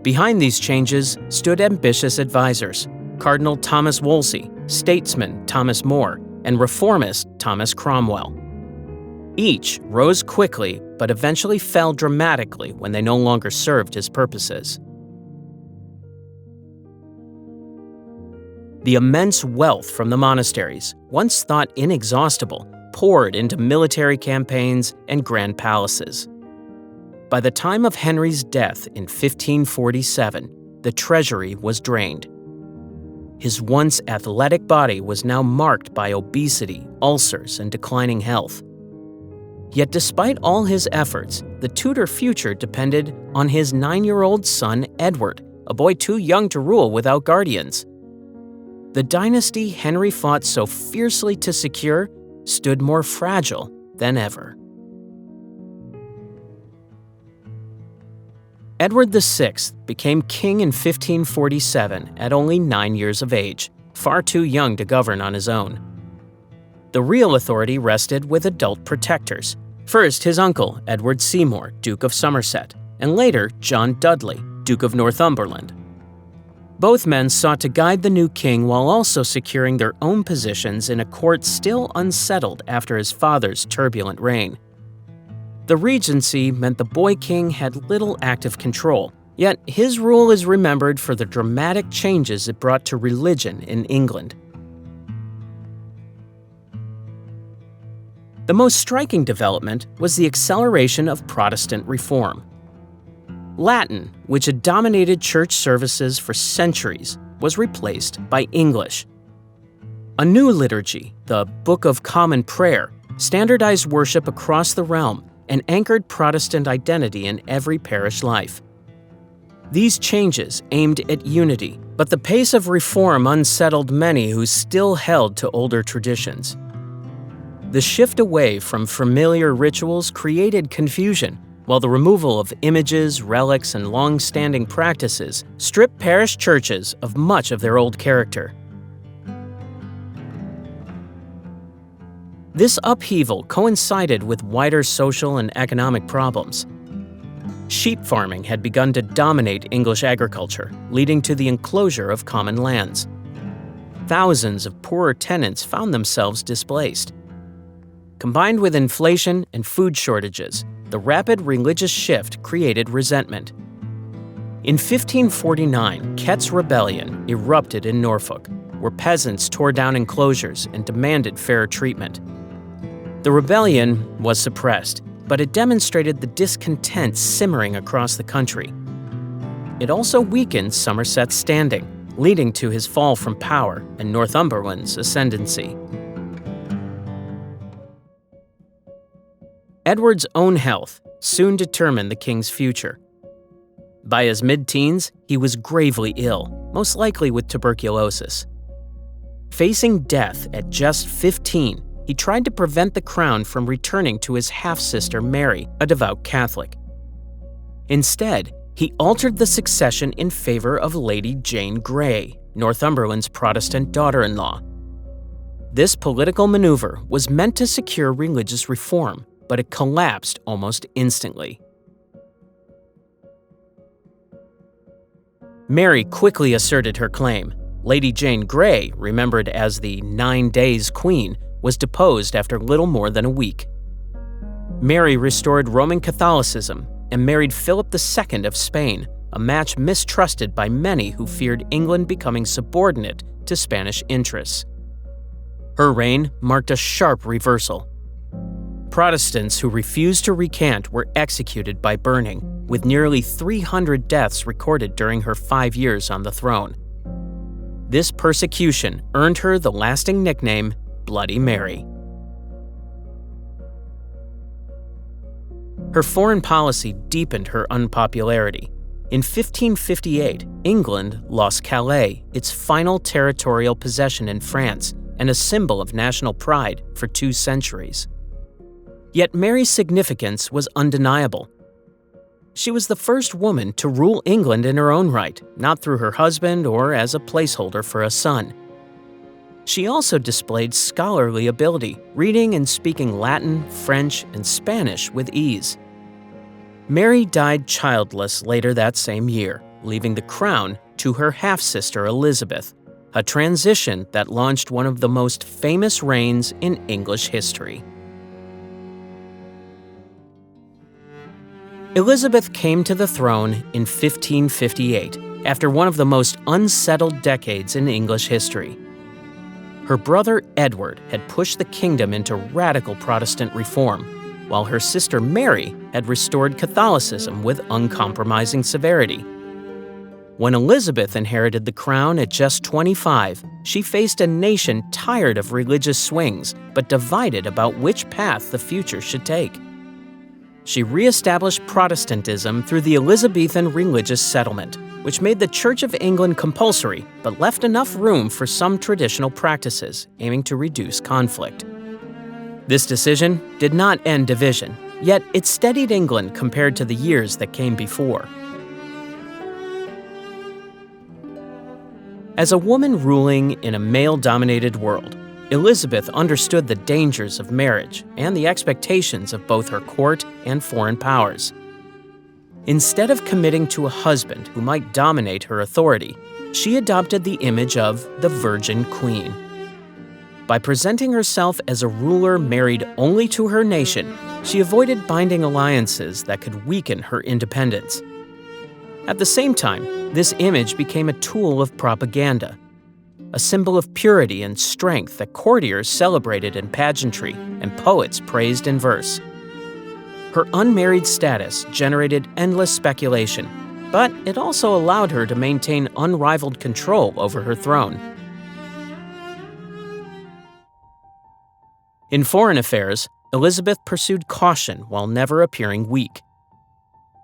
Behind these changes stood ambitious advisors: Cardinal Thomas Wolsey, statesman Thomas More, and reformist Thomas Cromwell. Each rose quickly but eventually fell dramatically when they no longer served his purposes. The immense wealth from the monasteries, once thought inexhaustible, poured into military campaigns and grand palaces. By the time of Henry's death in 1547, the treasury was drained. His once athletic body was now marked by obesity, ulcers, and declining health. Yet despite all his efforts, the Tudor future depended on his 9-year-old son Edward, a boy too young to rule without guardians. The dynasty Henry fought so fiercely to secure stood more fragile than ever. Edward VI became king in 1547 at only 9 years of age, far too young to govern on his own. The real authority rested with adult protectors. First, his uncle, Edward Seymour, Duke of Somerset, and later John Dudley, Duke of Northumberland. Both men sought to guide the new king while also securing their own positions in a court still unsettled after his father's turbulent reign. The Regency meant the boy king had little active control, yet his rule is remembered for the dramatic changes it brought to religion in England. The most striking development was the acceleration of Protestant reform. Latin, which had dominated church services for centuries, was replaced by English. A new liturgy, the Book of Common Prayer, standardized worship across the realm and anchored Protestant identity in every parish life. These changes aimed at unity, but the pace of reform unsettled many who still held to older traditions. The shift away from familiar rituals created confusion, while the removal of images, relics, and long-standing practices stripped parish churches of much of their old character. This upheaval coincided with wider social and economic problems. Sheep farming had begun to dominate English agriculture, leading to the enclosure of common lands. Thousands of poorer tenants found themselves displaced. Combined with inflation and food shortages, the rapid religious shift created resentment. In 1549, Kett's Rebellion erupted in Norfolk, where peasants tore down enclosures and demanded fair treatment. The rebellion was suppressed, but it demonstrated the discontent simmering across the country. It also weakened Somerset's standing, leading to his fall from power and Northumberland's ascendancy. Edward's own health soon determined the king's future. By his mid-teens, he was gravely ill, most likely with tuberculosis. Facing death at just 15, he tried to prevent the crown from returning to his half-sister Mary, a devout Catholic. Instead, he altered the succession in favor of Lady Jane Grey, Northumberland's Protestant daughter-in-law. This political maneuver was meant to secure religious reform, but it collapsed almost instantly. Mary quickly asserted her claim. Lady Jane Grey, remembered as the 9 Days Queen, was deposed after little more than a week. Mary restored Roman Catholicism and married Philip II of Spain, a match mistrusted by many who feared England becoming subordinate to Spanish interests. Her reign marked a sharp reversal. Protestants who refused to recant were executed by burning, with nearly 300 deaths recorded during her 5 years on the throne. This persecution earned her the lasting nickname Bloody Mary. Her foreign policy deepened her unpopularity. In 1558, England lost Calais, its final territorial possession in France and a symbol of national pride for 2 centuries. Yet Mary's significance was undeniable. She was the first woman to rule England in her own right, not through her husband or as a placeholder for a son. She also displayed scholarly ability, reading and speaking Latin, French, and Spanish with ease. Mary died childless later that same year, leaving the crown to her half-sister Elizabeth, a transition that launched one of the most famous reigns in English history. Elizabeth came to the throne in 1558, after one of the most unsettled decades in English history. Her brother Edward had pushed the kingdom into radical Protestant reform, while her sister Mary had restored Catholicism with uncompromising severity. When Elizabeth inherited the crown at just 25, she faced a nation tired of religious swings, but divided about which path the future should take. She re-established Protestantism through the Elizabethan religious settlement, which made the Church of England compulsory, but left enough room for some traditional practices, aiming to reduce conflict. This decision did not end division, yet it steadied England compared to the years that came before. As a woman ruling in a male-dominated world, Elizabeth understood the dangers of marriage and the expectations of both her court and foreign powers. Instead of committing to a husband who might dominate her authority, she adopted the image of the Virgin Queen. By presenting herself as a ruler married only to her nation, she avoided binding alliances that could weaken her independence. At the same time, this image became a tool of propaganda, a symbol of purity and strength that courtiers celebrated in pageantry and poets praised in verse. Her unmarried status generated endless speculation, but it also allowed her to maintain unrivaled control over her throne. In foreign affairs, Elizabeth pursued caution while never appearing weak.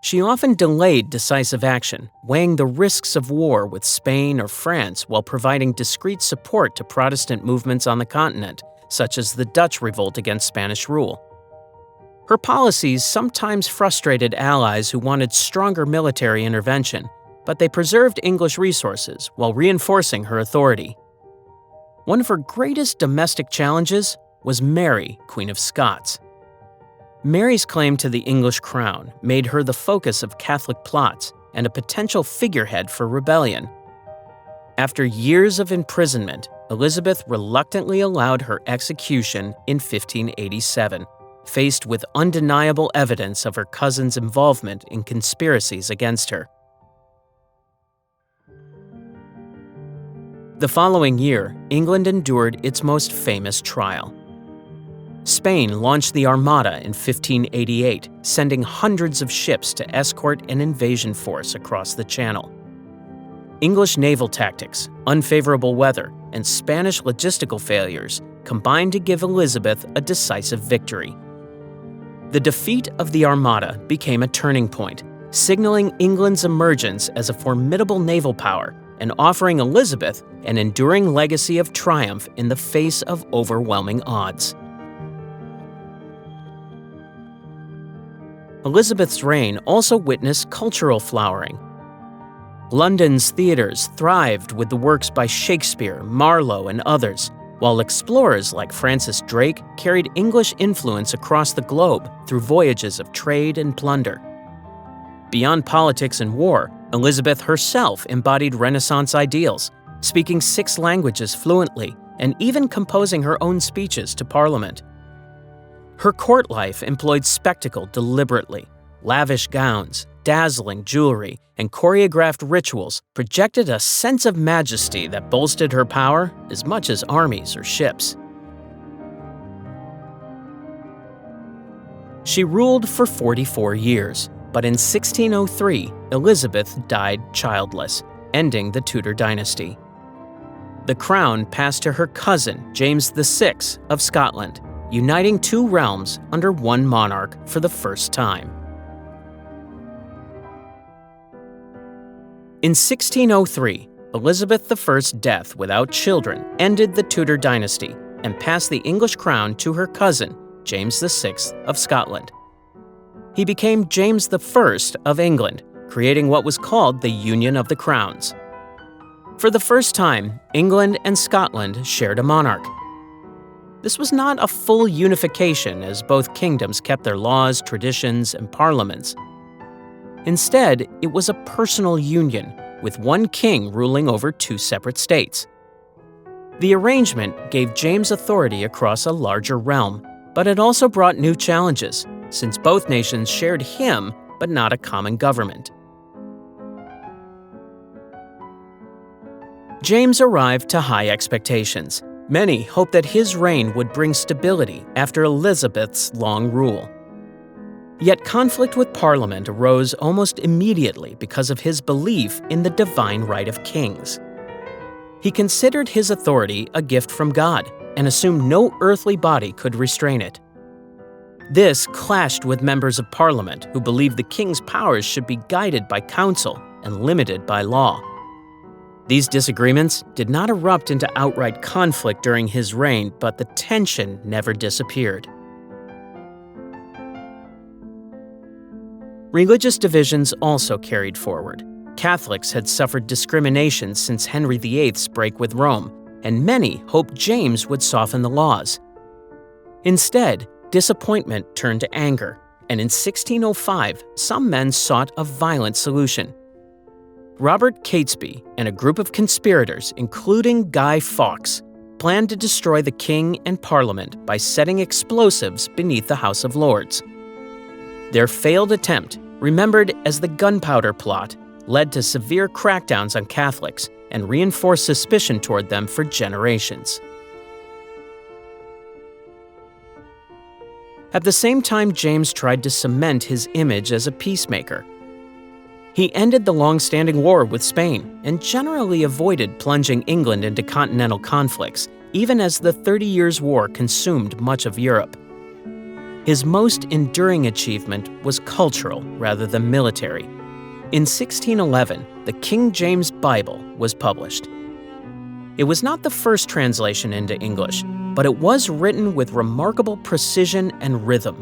She often delayed decisive action, weighing the risks of war with Spain or France while providing discreet support to Protestant movements on the continent, such as the Dutch revolt against Spanish rule. Her policies sometimes frustrated allies who wanted stronger military intervention, but they preserved English resources while reinforcing her authority. One of her greatest domestic challenges was Mary, Queen of Scots. Mary's claim to the English crown made her the focus of Catholic plots and a potential figurehead for rebellion. After years of imprisonment, Elizabeth reluctantly allowed her execution in 1587, faced with undeniable evidence of her cousin's involvement in conspiracies against her. The following year, England endured its most famous trial. Spain launched the Armada in 1588, sending hundreds of ships to escort an invasion force across the Channel. English naval tactics, unfavorable weather, and Spanish logistical failures combined to give Elizabeth a decisive victory. The defeat of the Armada became a turning point, signaling England's emergence as a formidable naval power and offering Elizabeth an enduring legacy of triumph in the face of overwhelming odds. Elizabeth's reign also witnessed cultural flowering. London's theaters thrived with the works by Shakespeare, Marlowe, and others, while explorers like Francis Drake carried English influence across the globe through voyages of trade and plunder. Beyond politics and war, Elizabeth herself embodied Renaissance ideals, speaking 6 languages fluently and even composing her own speeches to Parliament. Her court life employed spectacle deliberately. Lavish gowns, dazzling jewelry, and choreographed rituals projected a sense of majesty that bolstered her power as much as armies or ships. She ruled for 44 years, but in 1603, Elizabeth died childless, ending the Tudor dynasty. The crown passed to her cousin, James VI of Scotland, uniting 2 realms under one monarch for the first time. In 1603, Elizabeth I's death without children ended the Tudor dynasty and passed the English crown to her cousin, James VI of Scotland. He became James I of England, creating what was called the Union of the Crowns. For the first time, England and Scotland shared a monarch. This was not a full unification, as both kingdoms kept their laws, traditions, and parliaments. Instead, it was a personal union, with one king ruling over 2 separate states. The arrangement gave James authority across a larger realm, but it also brought new challenges, since both nations shared him but not a common government. James arrived to high expectations. Many hoped that his reign would bring stability after Elizabeth's long rule. Yet conflict with Parliament arose almost immediately because of his belief in the divine right of kings. He considered his authority a gift from God and assumed no earthly body could restrain it. This clashed with members of Parliament who believed the king's powers should be guided by counsel and limited by law. These disagreements did not erupt into outright conflict during his reign, but the tension never disappeared. Religious divisions also carried forward. Catholics had suffered discrimination since Henry VIII's break with Rome, and many hoped James would soften the laws. Instead, disappointment turned to anger, and in 1605, some men sought a violent solution. Robert Catesby and a group of conspirators, including Guy Fawkes, planned to destroy the king and Parliament by setting explosives beneath the House of Lords. Their failed attempt, remembered as the Gunpowder Plot, led to severe crackdowns on Catholics and reinforced suspicion toward them for generations. At the same time, James tried to cement his image as a peacemaker. He ended the long-standing war with Spain and generally avoided plunging England into continental conflicts, even as the 30 Years' War consumed much of Europe. His most enduring achievement was cultural rather than military. In 1611, the King James Bible was published. It was not the first translation into English, but it was written with remarkable precision and rhythm.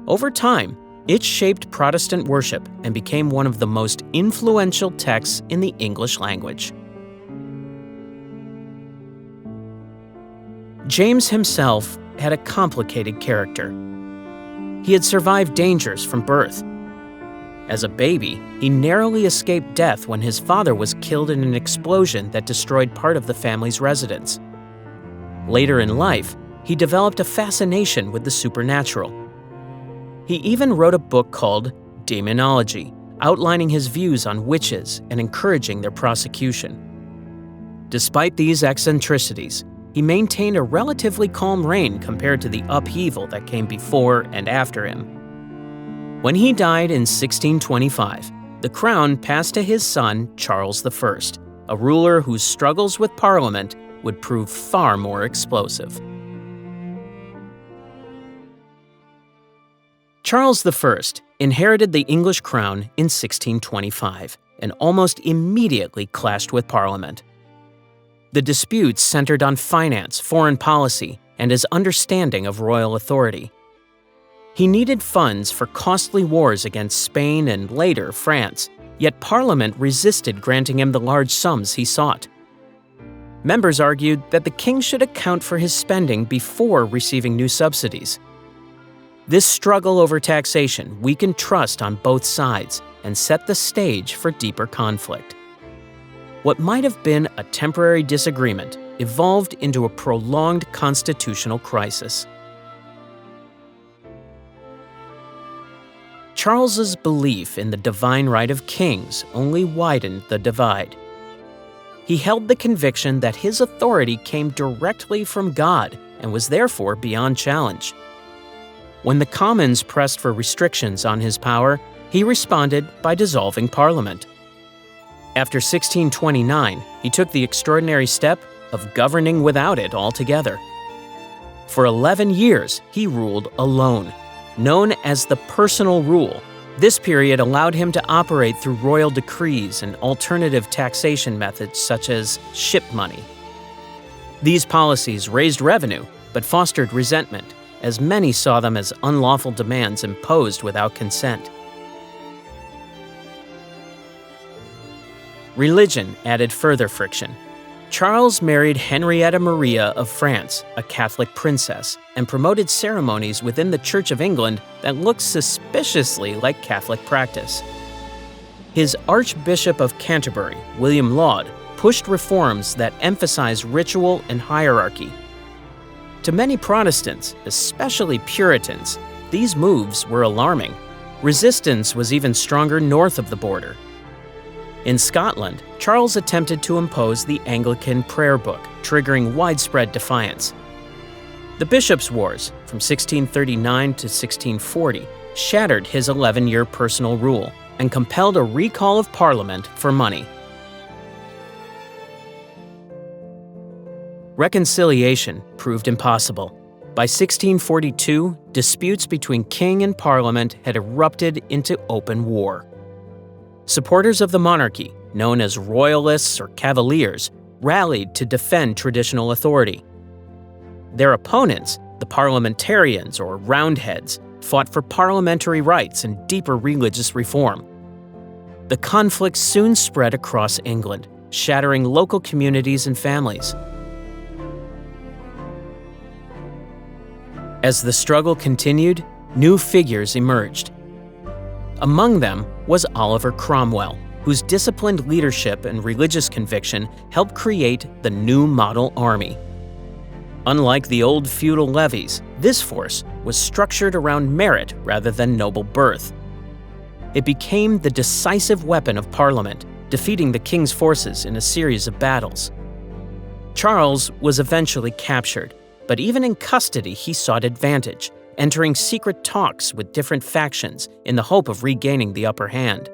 Over time, it shaped Protestant worship and became one of the most influential texts in the English language. James himself had a complicated character. He had survived dangers from birth. As a baby, he narrowly escaped death when his father was killed in an explosion that destroyed part of the family's residence. Later in life, he developed a fascination with the supernatural. He even wrote a book called Demonology, outlining his views on witches and encouraging their prosecution. Despite these eccentricities, he maintained a relatively calm reign compared to the upheaval that came before and after him. When he died in 1625, the crown passed to his son, Charles I, a ruler whose struggles with Parliament would prove far more explosive. Charles I inherited the English crown in 1625 and almost immediately clashed with Parliament. The disputes centered on finance, foreign policy, and his understanding of royal authority. He needed funds for costly wars against Spain and later France, yet Parliament resisted granting him the large sums he sought. Members argued that the king should account for his spending before receiving new subsidies. This struggle over taxation weakened trust on both sides, and set the stage for deeper conflict. What might have been a temporary disagreement evolved into a prolonged constitutional crisis. Charles's belief in the divine right of kings only widened the divide. He held the conviction that his authority came directly from God and was therefore beyond challenge. When the Commons pressed for restrictions on his power, he responded by dissolving Parliament. After 1629, he took the extraordinary step of governing without it altogether. For 11 years, he ruled alone, known as the personal rule. This period allowed him to operate through royal decrees and alternative taxation methods such as ship money. These policies raised revenue but fostered resentment, as many saw them as unlawful demands imposed without consent. Religion added further friction. Charles married Henrietta Maria of France, a Catholic princess, and promoted ceremonies within the Church of England that looked suspiciously like Catholic practice. His Archbishop of Canterbury, William Laud, pushed reforms that emphasized ritual and hierarchy. To many Protestants, especially Puritans, these moves were alarming. Resistance was even stronger north of the border. In Scotland, Charles attempted to impose the Anglican prayer book, triggering widespread defiance. The Bishops' Wars, from 1639 to 1640, shattered his 11-year personal rule and compelled a recall of Parliament for money. Reconciliation proved impossible. By 1642, disputes between king and Parliament had erupted into open war. Supporters of the monarchy, known as royalists or cavaliers, rallied to defend traditional authority. Their opponents, the parliamentarians or roundheads, fought for parliamentary rights and deeper religious reform. The conflict soon spread across England, shattering local communities and families. As the struggle continued, new figures emerged. Among them was Oliver Cromwell, whose disciplined leadership and religious conviction helped create the new model army. Unlike the old feudal levies, this force was structured around merit rather than noble birth. It became the decisive weapon of Parliament, defeating the king's forces in a series of battles. Charles was eventually captured, but even in custody he sought advantage, entering secret talks with different factions in the hope of regaining the upper hand.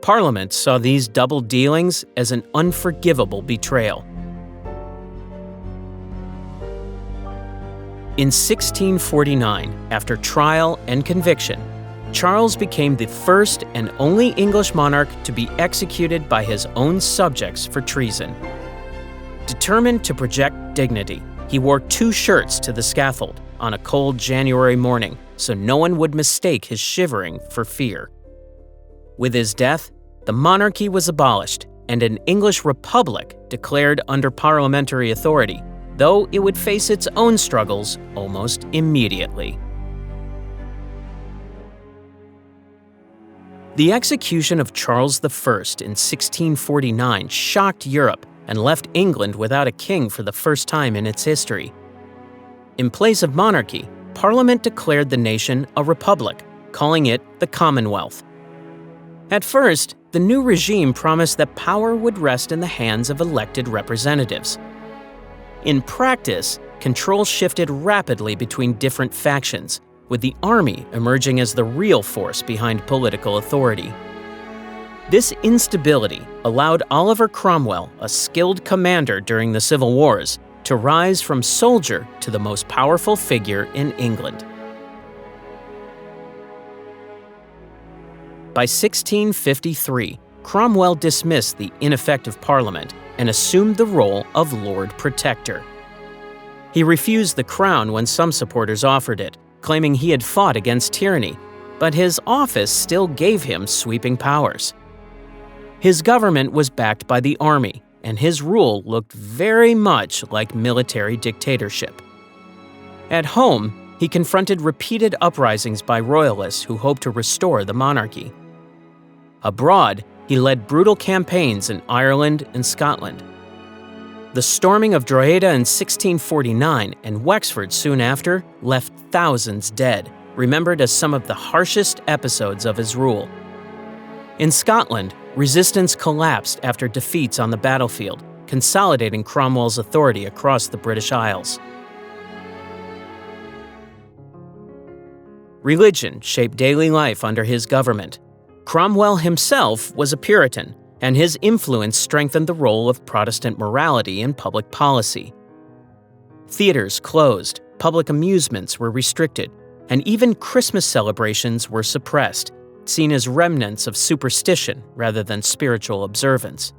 Parliament saw these double dealings as an unforgivable betrayal. In 1649, after trial and conviction, Charles became the first and only English monarch to be executed by his own subjects for treason. Determined to project dignity, he wore 2 shirts to the scaffold on a cold January morning so no one would mistake his shivering for fear. With his death, the monarchy was abolished and an English republic declared under parliamentary authority, though it would face its own struggles almost immediately. The execution of Charles I in 1649 shocked Europe and left England without a king for the first time in its history. In place of monarchy, Parliament declared the nation a republic, calling it the Commonwealth. At first, the new regime promised that power would rest in the hands of elected representatives. In practice, control shifted rapidly between different factions, with the army emerging as the real force behind political authority. This instability allowed Oliver Cromwell, a skilled commander during the Civil Wars, to rise from soldier to the most powerful figure in England. By 1653, Cromwell dismissed the ineffective Parliament and assumed the role of Lord Protector. He refused the crown when some supporters offered it, claiming he had fought against tyranny, but his office still gave him sweeping powers. His government was backed by the army, and his rule looked very much like military dictatorship. At home, he confronted repeated uprisings by royalists who hoped to restore the monarchy. Abroad, he led brutal campaigns in Ireland and Scotland. The storming of Drogheda in 1649 and Wexford soon after left thousands dead, remembered as some of the harshest episodes of his rule. In Scotland, resistance collapsed after defeats on the battlefield, consolidating Cromwell's authority across the British Isles. Religion shaped daily life under his government. Cromwell himself was a Puritan, and his influence strengthened the role of Protestant morality in public policy. Theaters closed, public amusements were restricted, and even Christmas celebrations were suppressed, seen as remnants of superstition rather than spiritual observance.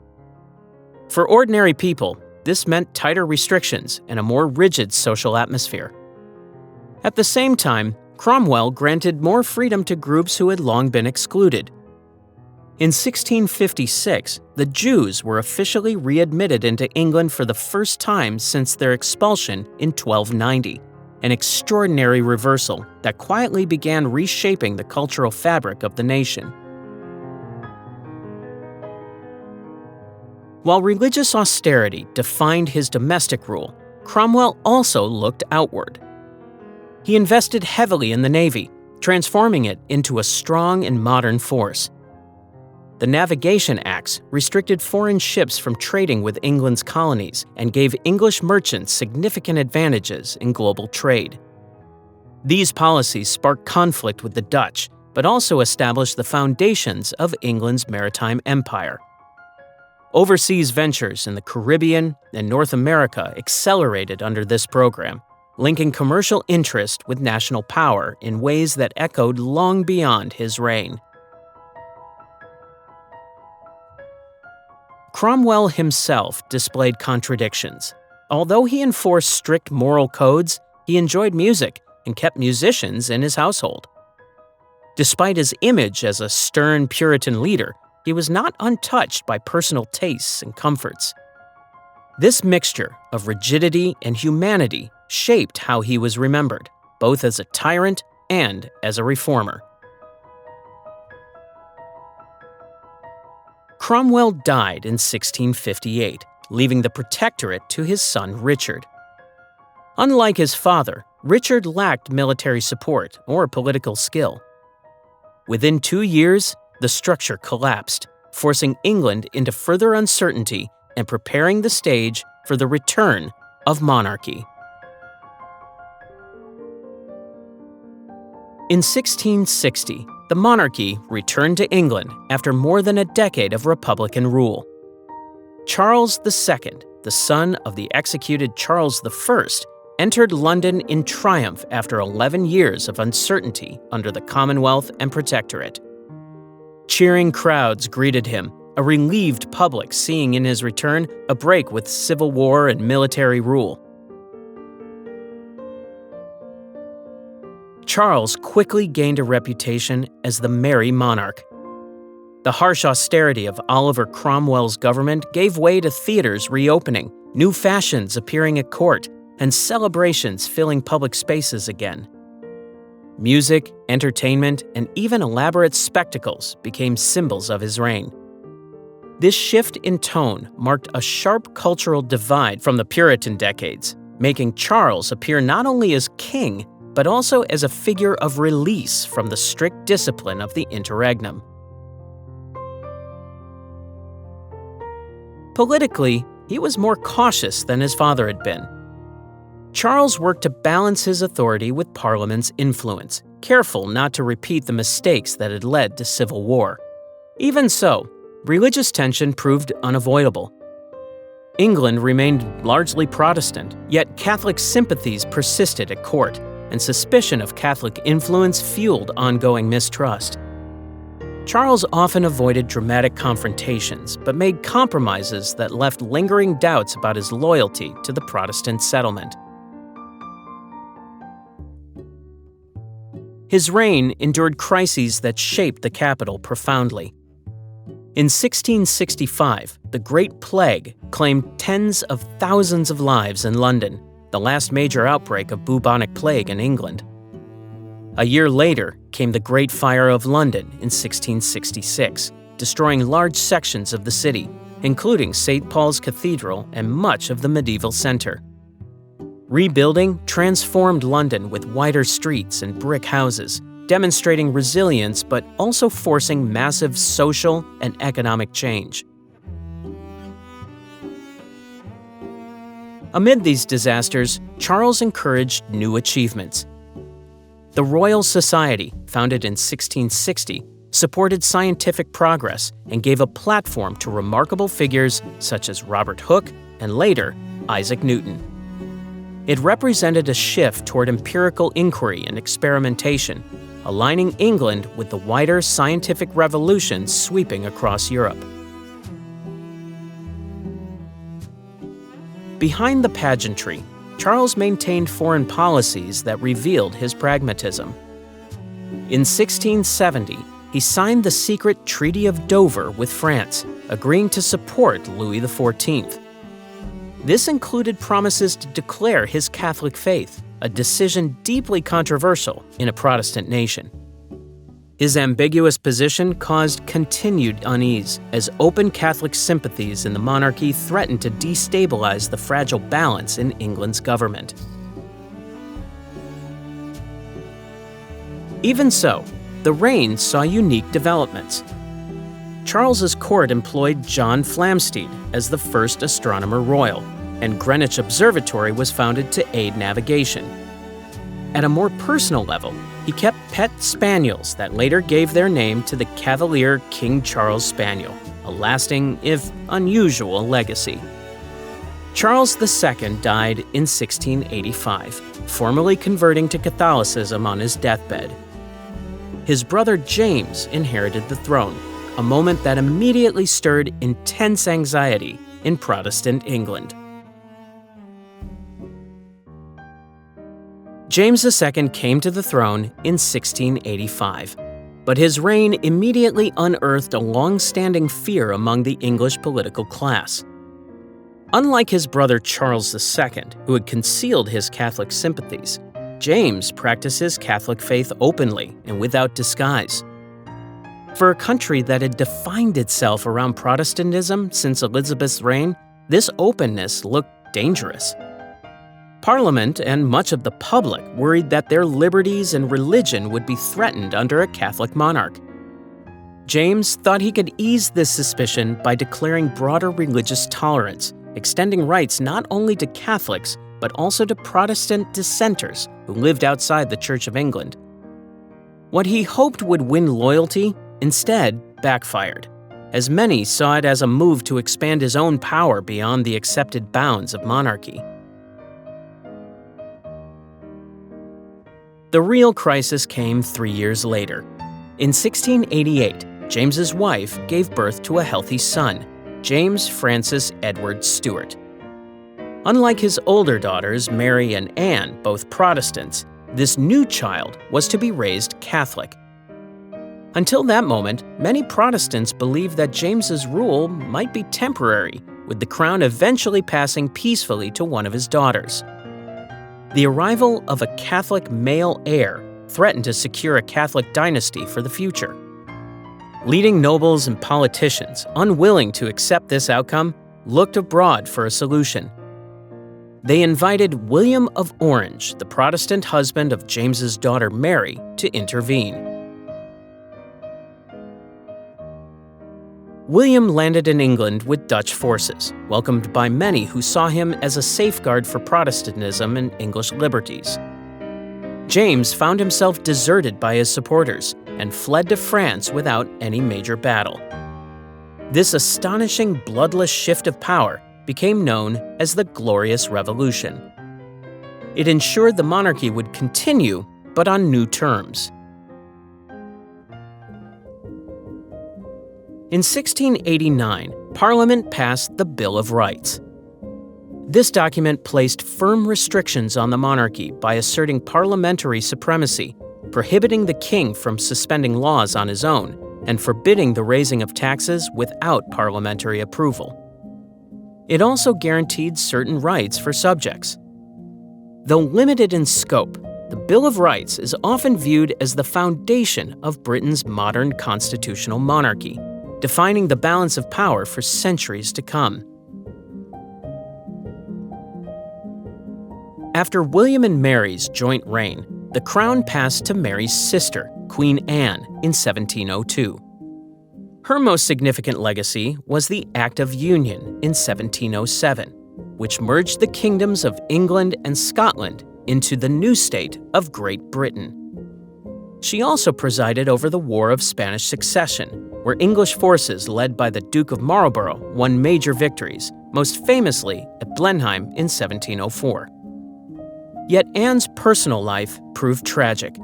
For ordinary people, this meant tighter restrictions and a more rigid social atmosphere. At the same time, Cromwell granted more freedom to groups who had long been excluded. In 1656, the Jews were officially readmitted into England for the first time since their expulsion in 1290, an extraordinary reversal that quietly began reshaping the cultural fabric of the nation. While religious austerity defined his domestic rule, Cromwell also looked outward. He invested heavily in the Navy, transforming it into a strong and modern force. The Navigation Acts restricted foreign ships from trading with England's colonies and gave English merchants significant advantages in global trade. These policies sparked conflict with the Dutch, but also established the foundations of England's maritime empire. Overseas ventures in the Caribbean and North America accelerated under this program, linking commercial interest with national power in ways that echoed long beyond his reign. Cromwell himself displayed contradictions. Although he enforced strict moral codes, he enjoyed music and kept musicians in his household. Despite his image as a stern Puritan leader, he was not untouched by personal tastes and comforts. This mixture of rigidity and humanity shaped how he was remembered, both as a tyrant and as a reformer. Cromwell died in 1658, leaving the protectorate to his son Richard. Unlike his father, Richard lacked military support or political skill. Within 2 years, the structure collapsed, forcing England into further uncertainty and preparing the stage for the return of monarchy. In 1660, the monarchy returned to England after more than a decade of Republican rule. Charles II, the son of the executed Charles I, entered London in triumph after 11 years of uncertainty under the Commonwealth and Protectorate. Cheering crowds greeted him, a relieved public seeing in his return a break with civil war and military rule. Charles quickly gained a reputation as the merry monarch. The harsh austerity of Oliver Cromwell's government gave way to theaters reopening, new fashions appearing at court, and celebrations filling public spaces again. Music, entertainment, and even elaborate spectacles became symbols of his reign. This shift in tone marked a sharp cultural divide from the Puritan decades, making Charles appear not only as king, but also as a figure of release from the strict discipline of the Interregnum. Politically, he was more cautious than his father had been. Charles worked to balance his authority with Parliament's influence, careful not to repeat the mistakes that had led to civil war. Even so, religious tension proved unavoidable. England remained largely Protestant, yet Catholic sympathies persisted at court, and suspicion of Catholic influence fueled ongoing mistrust. Charles often avoided dramatic confrontations, but made compromises that left lingering doubts about his loyalty to the Protestant settlement. His reign endured crises that shaped the capital profoundly. In 1665, the Great Plague claimed tens of thousands of lives in London, the last major outbreak of bubonic plague in England. A year later came the Great Fire of London in 1666, destroying large sections of the city, including St. Paul's Cathedral and much of the medieval center. Rebuilding transformed London with wider streets and brick houses, demonstrating resilience but also forcing massive social and economic change. Amid these disasters, Charles encouraged new achievements. The Royal Society, founded in 1660, supported scientific progress and gave a platform to remarkable figures such as Robert Hooke and later, Isaac Newton. It represented a shift toward empirical inquiry and experimentation, aligning England with the wider scientific revolution sweeping across Europe. Behind the pageantry, Charles maintained foreign policies that revealed his pragmatism. In 1670, he signed the secret Treaty of Dover with France, agreeing to support Louis XIV. This included promises to declare his Catholic faith, a decision deeply controversial in a Protestant nation. His ambiguous position caused continued unease as open Catholic sympathies in the monarchy threatened to destabilize the fragile balance in England's government. Even so, the reign saw unique developments. Charles's court employed John Flamsteed as the first astronomer royal, and Greenwich Observatory was founded to aid navigation. At a more personal level, he kept pet spaniels that later gave their name to the Cavalier King Charles Spaniel, a lasting, if unusual, legacy. Charles II died in 1685, formally converting to Catholicism on his deathbed. His brother James inherited the throne, a moment that immediately stirred intense anxiety in Protestant England. James II came to the throne in 1685, but his reign immediately unearthed a long-standing fear among the English political class. Unlike his brother Charles II, who had concealed his Catholic sympathies, James practiced his Catholic faith openly and without disguise. For a country that had defined itself around Protestantism since Elizabeth's reign, this openness looked dangerous. Parliament and much of the public worried that their liberties and religion would be threatened under a Catholic monarch. James thought he could ease this suspicion by declaring broader religious tolerance, extending rights not only to Catholics, but also to Protestant dissenters who lived outside the Church of England. What he hoped would win loyalty instead backfired, as many saw it as a move to expand his own power beyond the accepted bounds of monarchy. The real crisis came 3 years later. In 1688, James's wife gave birth to a healthy son, James Francis Edward Stuart. Unlike his older daughters, Mary and Anne, both Protestants, this new child was to be raised Catholic. Until that moment, many Protestants believed that James's rule might be temporary, with the crown eventually passing peacefully to one of his daughters. The arrival of a Catholic male heir threatened to secure a Catholic dynasty for the future. Leading nobles and politicians, unwilling to accept this outcome, looked abroad for a solution. They invited William of Orange, the Protestant husband of James's daughter Mary, to intervene. William landed in England with Dutch forces, welcomed by many who saw him as a safeguard for Protestantism and English liberties. James found himself deserted by his supporters and fled to France without any major battle. This astonishing bloodless shift of power became known as the Glorious Revolution. It ensured the monarchy would continue, but on new terms. In 1689, Parliament passed the Bill of Rights. This document placed firm restrictions on the monarchy by asserting parliamentary supremacy, prohibiting the king from suspending laws on his own, and forbidding the raising of taxes without parliamentary approval. It also guaranteed certain rights for subjects. Though limited in scope, the Bill of Rights is often viewed as the foundation of Britain's modern constitutional monarchy. defining the balance of power for centuries to come. After William and Mary's joint reign, the crown passed to Mary's sister, Queen Anne, in 1702. Her most significant legacy was the Act of Union in 1707, which merged the kingdoms of England and Scotland into the new state of Great Britain. She also presided over the War of Spanish Succession, where English forces led by the Duke of Marlborough won major victories, most famously at Blenheim in 1704. Yet Anne's personal life proved tragic.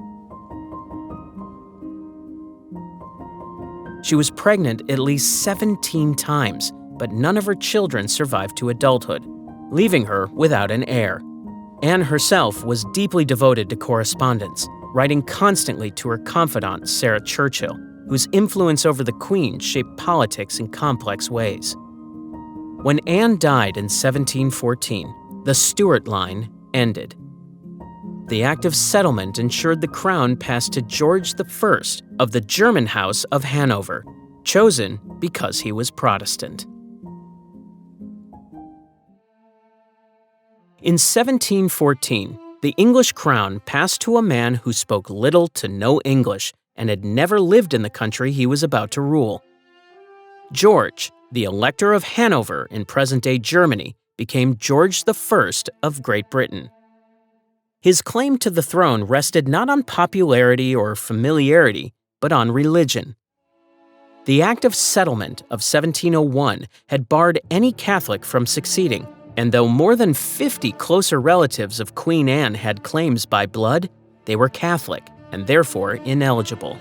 She was pregnant at least 17 times, but none of her children survived to adulthood, leaving her without an heir. Anne herself was deeply devoted to correspondence, writing constantly to her confidant, Sarah Churchill, whose influence over the Queen shaped politics in complex ways. When Anne died in 1714, the Stuart line ended. The Act of Settlement ensured the crown passed to George I of the German House of Hanover, chosen because he was Protestant. In 1714, the English crown passed to a man who spoke little to no English and had never lived in the country he was about to rule. George, the Elector of Hanover in present-day Germany, became George I of Great Britain. His claim to the throne rested not on popularity or familiarity, but on religion. The Act of Settlement of 1701 had barred any Catholic from succeeding, and though more than 50 closer relatives of Queen Anne had claims by blood, they were Catholic and therefore ineligible.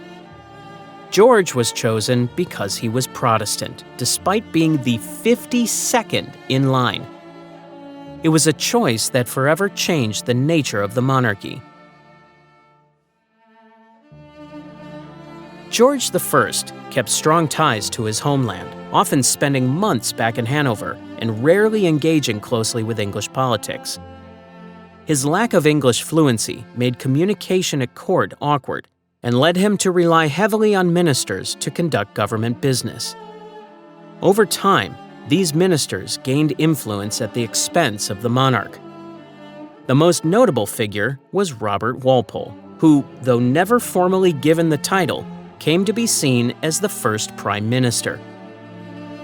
George was chosen because he was Protestant, despite being the 52nd in line. It was a choice that forever changed the nature of the monarchy. George I kept strong ties to his homeland, often spending months back in Hanover and rarely engaging closely with English politics. His lack of English fluency made communication at court awkward and led him to rely heavily on ministers to conduct government business. Over time, these ministers gained influence at the expense of the monarch. The most notable figure was Robert Walpole, who, though never formally given the title, came to be seen as the first prime minister.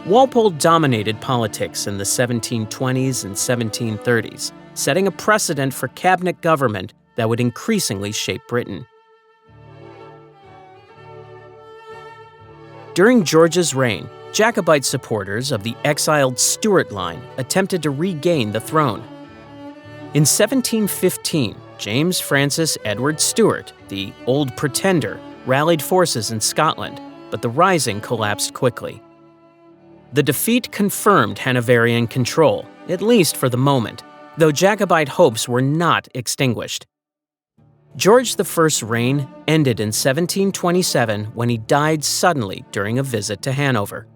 Walpole dominated politics in the 1720s and 1730s, setting a precedent for cabinet government that would increasingly shape Britain. During George's reign, Jacobite supporters of the exiled Stuart line attempted to regain the throne. In 1715, James Francis Edward Stuart, the Old Pretender, rallied forces in Scotland, but the rising collapsed quickly. The defeat confirmed Hanoverian control, at least for the moment, though Jacobite hopes were not extinguished. George I's reign ended in 1727 when he died suddenly during a visit to Hanover.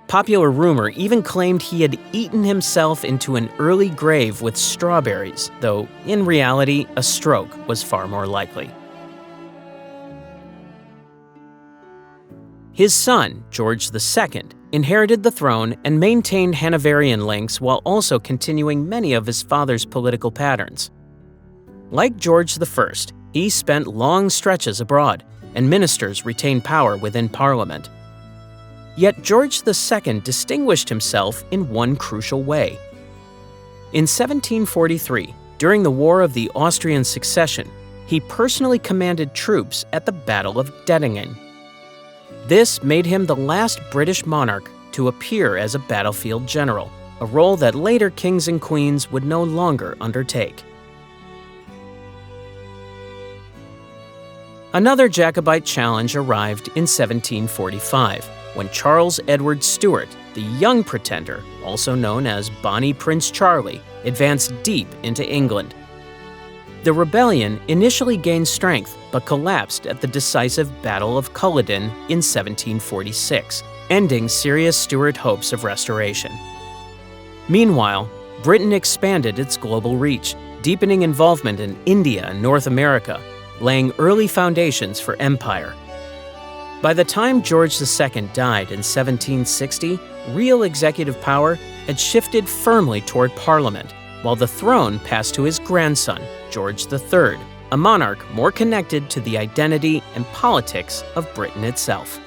Popular rumor even claimed he had eaten himself into an early grave with strawberries, though in reality, a stroke was far more likely. His son, George II, inherited the throne and maintained Hanoverian links while also continuing many of his father's political patterns. Like George I, he spent long stretches abroad, and ministers retained power within Parliament. Yet George II distinguished himself in one crucial way. In 1743, during the War of the Austrian Succession, he personally commanded troops at the Battle of Dettingen. This made him the last British monarch to appear as a battlefield general, a role that later kings and queens would no longer undertake. Another Jacobite challenge arrived in 1745, when Charles Edward Stuart, the Young Pretender, also known as Bonnie Prince Charlie, advanced deep into England. The rebellion initially gained strength, but collapsed at the decisive Battle of Culloden in 1746, ending serious Stuart hopes of restoration. Meanwhile, Britain expanded its global reach, deepening involvement in India and North America, laying early foundations for empire. By the time George II died in 1760, real executive power had shifted firmly toward Parliament, while the throne passed to his grandson, George III, a monarch more connected to the identity and politics of Britain itself.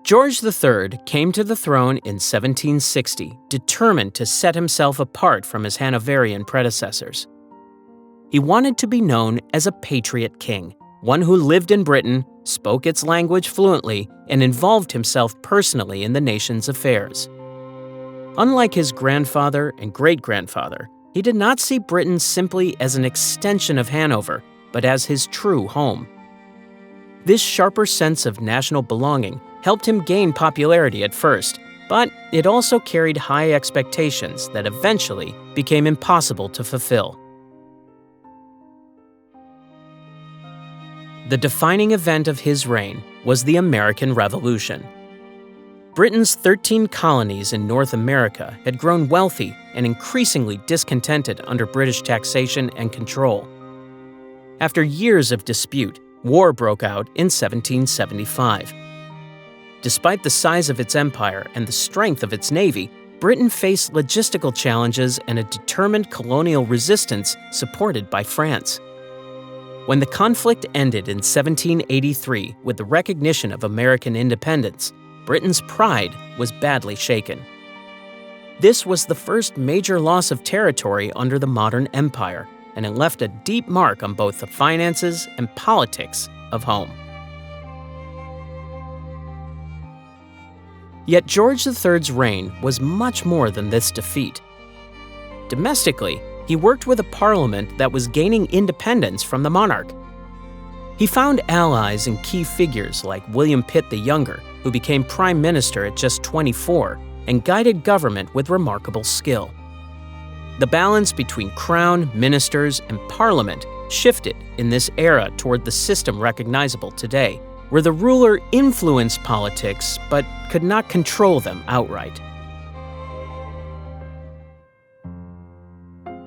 George III came to the throne in 1760, determined to set himself apart from his Hanoverian predecessors. He wanted to be known as a patriot king, one who lived in Britain, spoke its language fluently, and involved himself personally in the nation's affairs. Unlike his grandfather and great-grandfather, he did not see Britain simply as an extension of Hanover, but as his true home. This sharper sense of national belonging helped him gain popularity at first, but it also carried high expectations that eventually became impossible to fulfill. The defining event of his reign was the American Revolution. Britain's 13 colonies in North America had grown wealthy and increasingly discontented under British taxation and control. After years of dispute, war broke out in 1775. Despite the size of its empire and the strength of its navy, Britain faced logistical challenges and a determined colonial resistance supported by France. When the conflict ended in 1783 with the recognition of American independence, Britain's pride was badly shaken. This was the first major loss of territory under the modern empire, and it left a deep mark on both the finances and politics of home. Yet George III's reign was much more than this defeat. Domestically, he worked with a parliament that was gaining independence from the monarch. He found allies in key figures like William Pitt the Younger, who became prime minister at just 24 and guided government with remarkable skill. The balance between crown, ministers, and parliament shifted in this era toward the system recognizable today, where the ruler influenced politics but could not control them outright.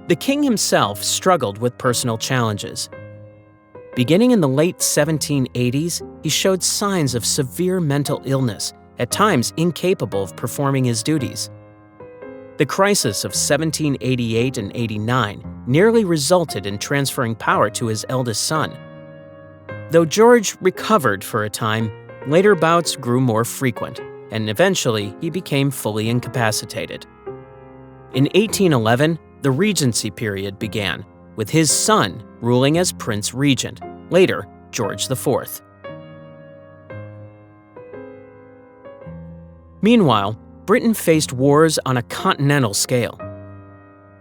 The king himself struggled with personal challenges. Beginning in the late 1780s, he showed signs of severe mental illness, at times incapable of performing his duties. The crisis of 1788 and 89 nearly resulted in transferring power to his eldest son. Though George recovered for a time, later bouts grew more frequent, and eventually he became fully incapacitated. In 1811, the Regency period began, with his son ruling as Prince Regent, later George IV. Meanwhile, Britain faced wars on a continental scale.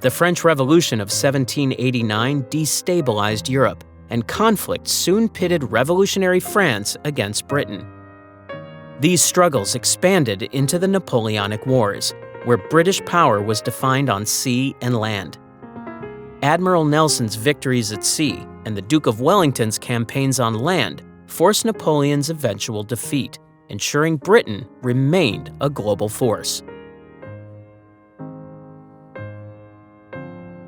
The French Revolution of 1789 destabilized Europe, and conflict soon pitted revolutionary France against Britain. These struggles expanded into the Napoleonic Wars, where British power was defined on sea and land. Admiral Nelson's victories at sea and the Duke of Wellington's campaigns on land forced Napoleon's eventual defeat, ensuring Britain remained a global force.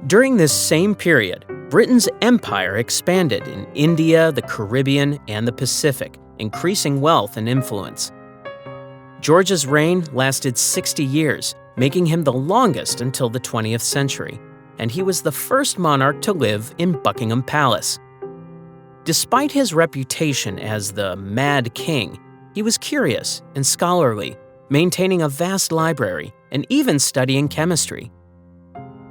During this same period, Britain's empire expanded in India, the Caribbean, and the Pacific, increasing wealth and influence. George's reign lasted 60 years, making him the longest until the 20th century, and he was the first monarch to live in Buckingham Palace. Despite his reputation as the Mad King, he was curious and scholarly, maintaining a vast library and even studying chemistry.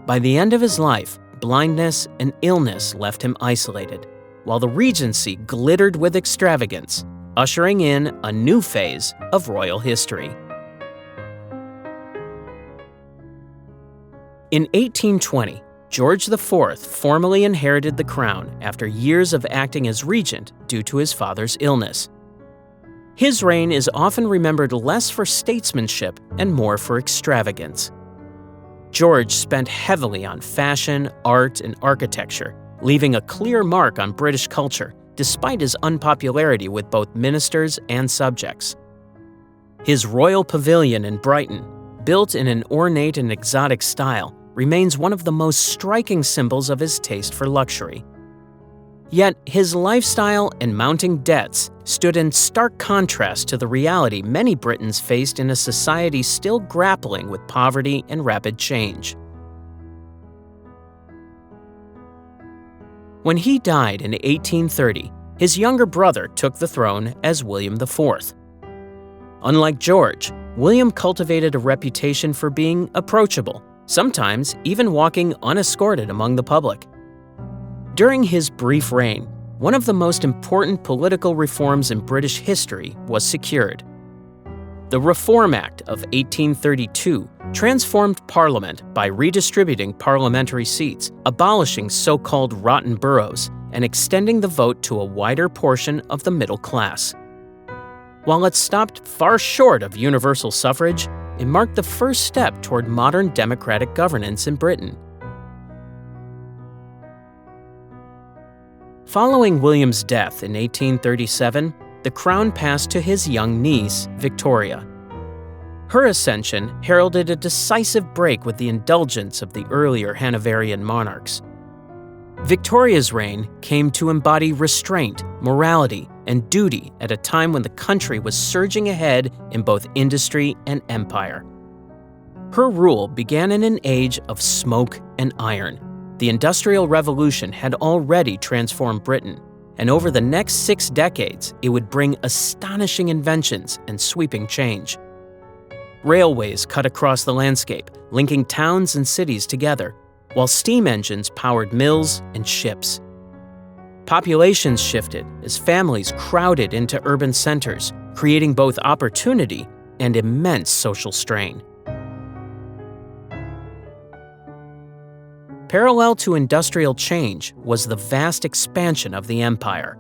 By the end of his life, blindness and illness left him isolated, while the Regency glittered with extravagance, ushering in a new phase of royal history. In 1820, George IV formally inherited the crown after years of acting as regent due to his father's illness. His reign is often remembered less for statesmanship and more for extravagance. George spent heavily on fashion, art, and architecture, leaving a clear mark on British culture despite his unpopularity with both ministers and subjects. His royal pavilion in Brighton, built in an ornate and exotic style, remains one of the most striking symbols of his taste for luxury. Yet his lifestyle and mounting debts stood in stark contrast to the reality many Britons faced in a society still grappling with poverty and rapid change. When he died in 1830, his younger brother took the throne as William IV. Unlike George, William cultivated a reputation for being approachable, sometimes even walking unescorted among the public. During his brief reign, one of the most important political reforms in British history was secured. The Reform Act of 1832 transformed Parliament by redistributing parliamentary seats, abolishing so-called rotten boroughs, and extending the vote to a wider portion of the middle class. While it stopped far short of universal suffrage, it marked the first step toward modern democratic governance in Britain. Following William's death in 1837, the crown passed to his young niece, Victoria. Her ascension heralded a decisive break with the indulgence of the earlier Hanoverian monarchs. Victoria's reign came to embody restraint, morality, and duty at a time when the country was surging ahead in both industry and empire. Her rule began in an age of smoke and iron. The Industrial Revolution had already transformed Britain, and over the next 6 decades, it would bring astonishing inventions and sweeping change. Railways cut across the landscape, linking towns and cities together, while steam engines powered mills and ships. Populations shifted as families crowded into urban centers, creating both opportunity and immense social strain. Parallel to industrial change was the vast expansion of the empire.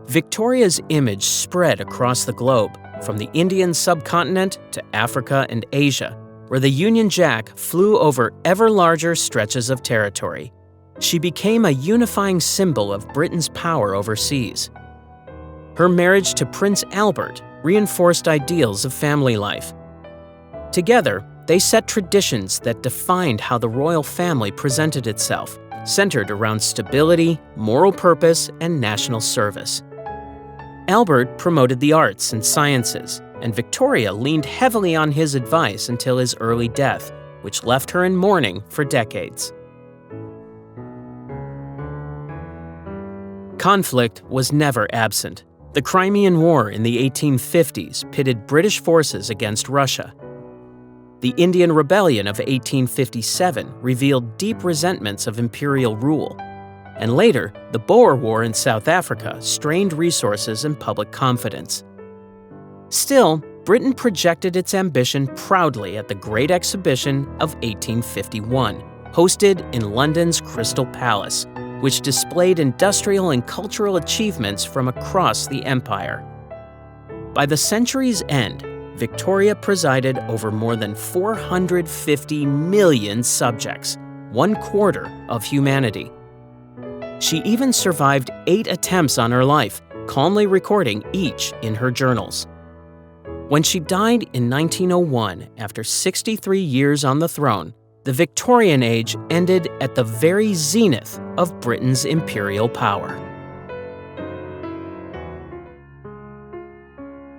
Victoria's image spread across the globe, from the Indian subcontinent to Africa and Asia, where the Union Jack flew over ever larger stretches of territory. She became a unifying symbol of Britain's power overseas. Her marriage to Prince Albert reinforced ideals of family life. Together, they set traditions that defined how the royal family presented itself, centered around stability, moral purpose, and national service. Albert promoted the arts and sciences, and Victoria leaned heavily on his advice until his early death, which left her in mourning for decades. Conflict was never absent. The Crimean War in the 1850s pitted British forces against Russia. The Indian Rebellion of 1857 revealed deep resentments of imperial rule, and later, the Boer War in South Africa strained resources and public confidence. Still, Britain projected its ambition proudly at the Great Exhibition of 1851, hosted in London's Crystal Palace, which displayed industrial and cultural achievements from across the empire. By the century's end, Victoria presided over more than 450 million subjects, 1/4 of humanity. She even survived 8 attempts on her life, calmly recording each in her journals. When she died in 1901, after 63 years on the throne, the Victorian age ended at the very zenith of Britain's imperial power.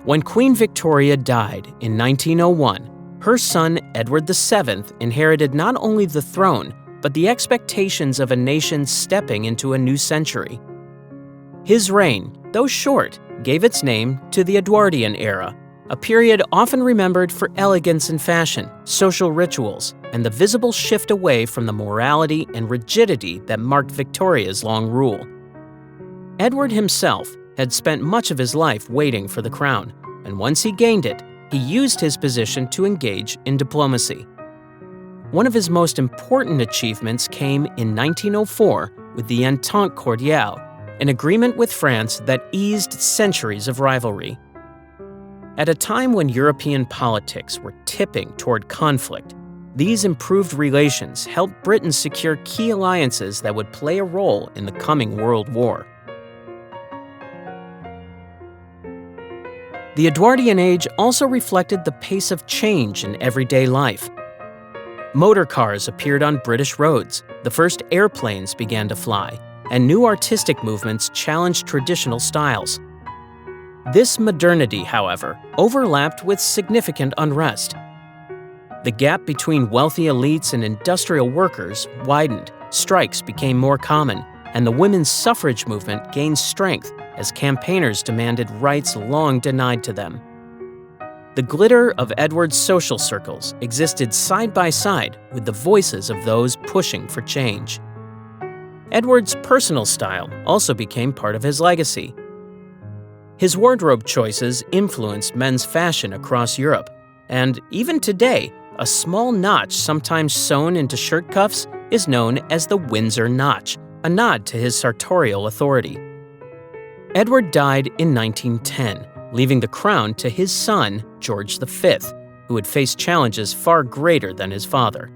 When Queen Victoria died in 1901, her son Edward VII inherited not only the throne, but the expectations of a nation stepping into a new century. His reign, though short, gave its name to the Edwardian era, a period often remembered for elegance and fashion, social rituals, and the visible shift away from the morality and rigidity that marked Victoria's long rule. Edward himself had spent much of his life waiting for the crown, and once he gained it, he used his position to engage in diplomacy. One of his most important achievements came in 1904 with the Entente Cordiale, an agreement with France that eased centuries of rivalry. At a time when European politics were tipping toward conflict, these improved relations helped Britain secure key alliances that would play a role in the coming World War. The Edwardian age also reflected the pace of change in everyday life. Motor cars appeared on British roads, the first airplanes began to fly, and new artistic movements challenged traditional styles. This modernity, however, overlapped with significant unrest. The gap between wealthy elites and industrial workers widened, strikes became more common, and the women's suffrage movement gained strength as campaigners demanded rights long denied to them. The glitter of Edward's social circles existed side by side with the voices of those pushing for change. Edward's personal style also became part of his legacy. His wardrobe choices influenced men's fashion across Europe, and even today, a small notch sometimes sewn into shirt cuffs is known as the Windsor notch, a nod to his sartorial authority. Edward died in 1910, leaving the crown to his son, George V, who would face challenges far greater than his father.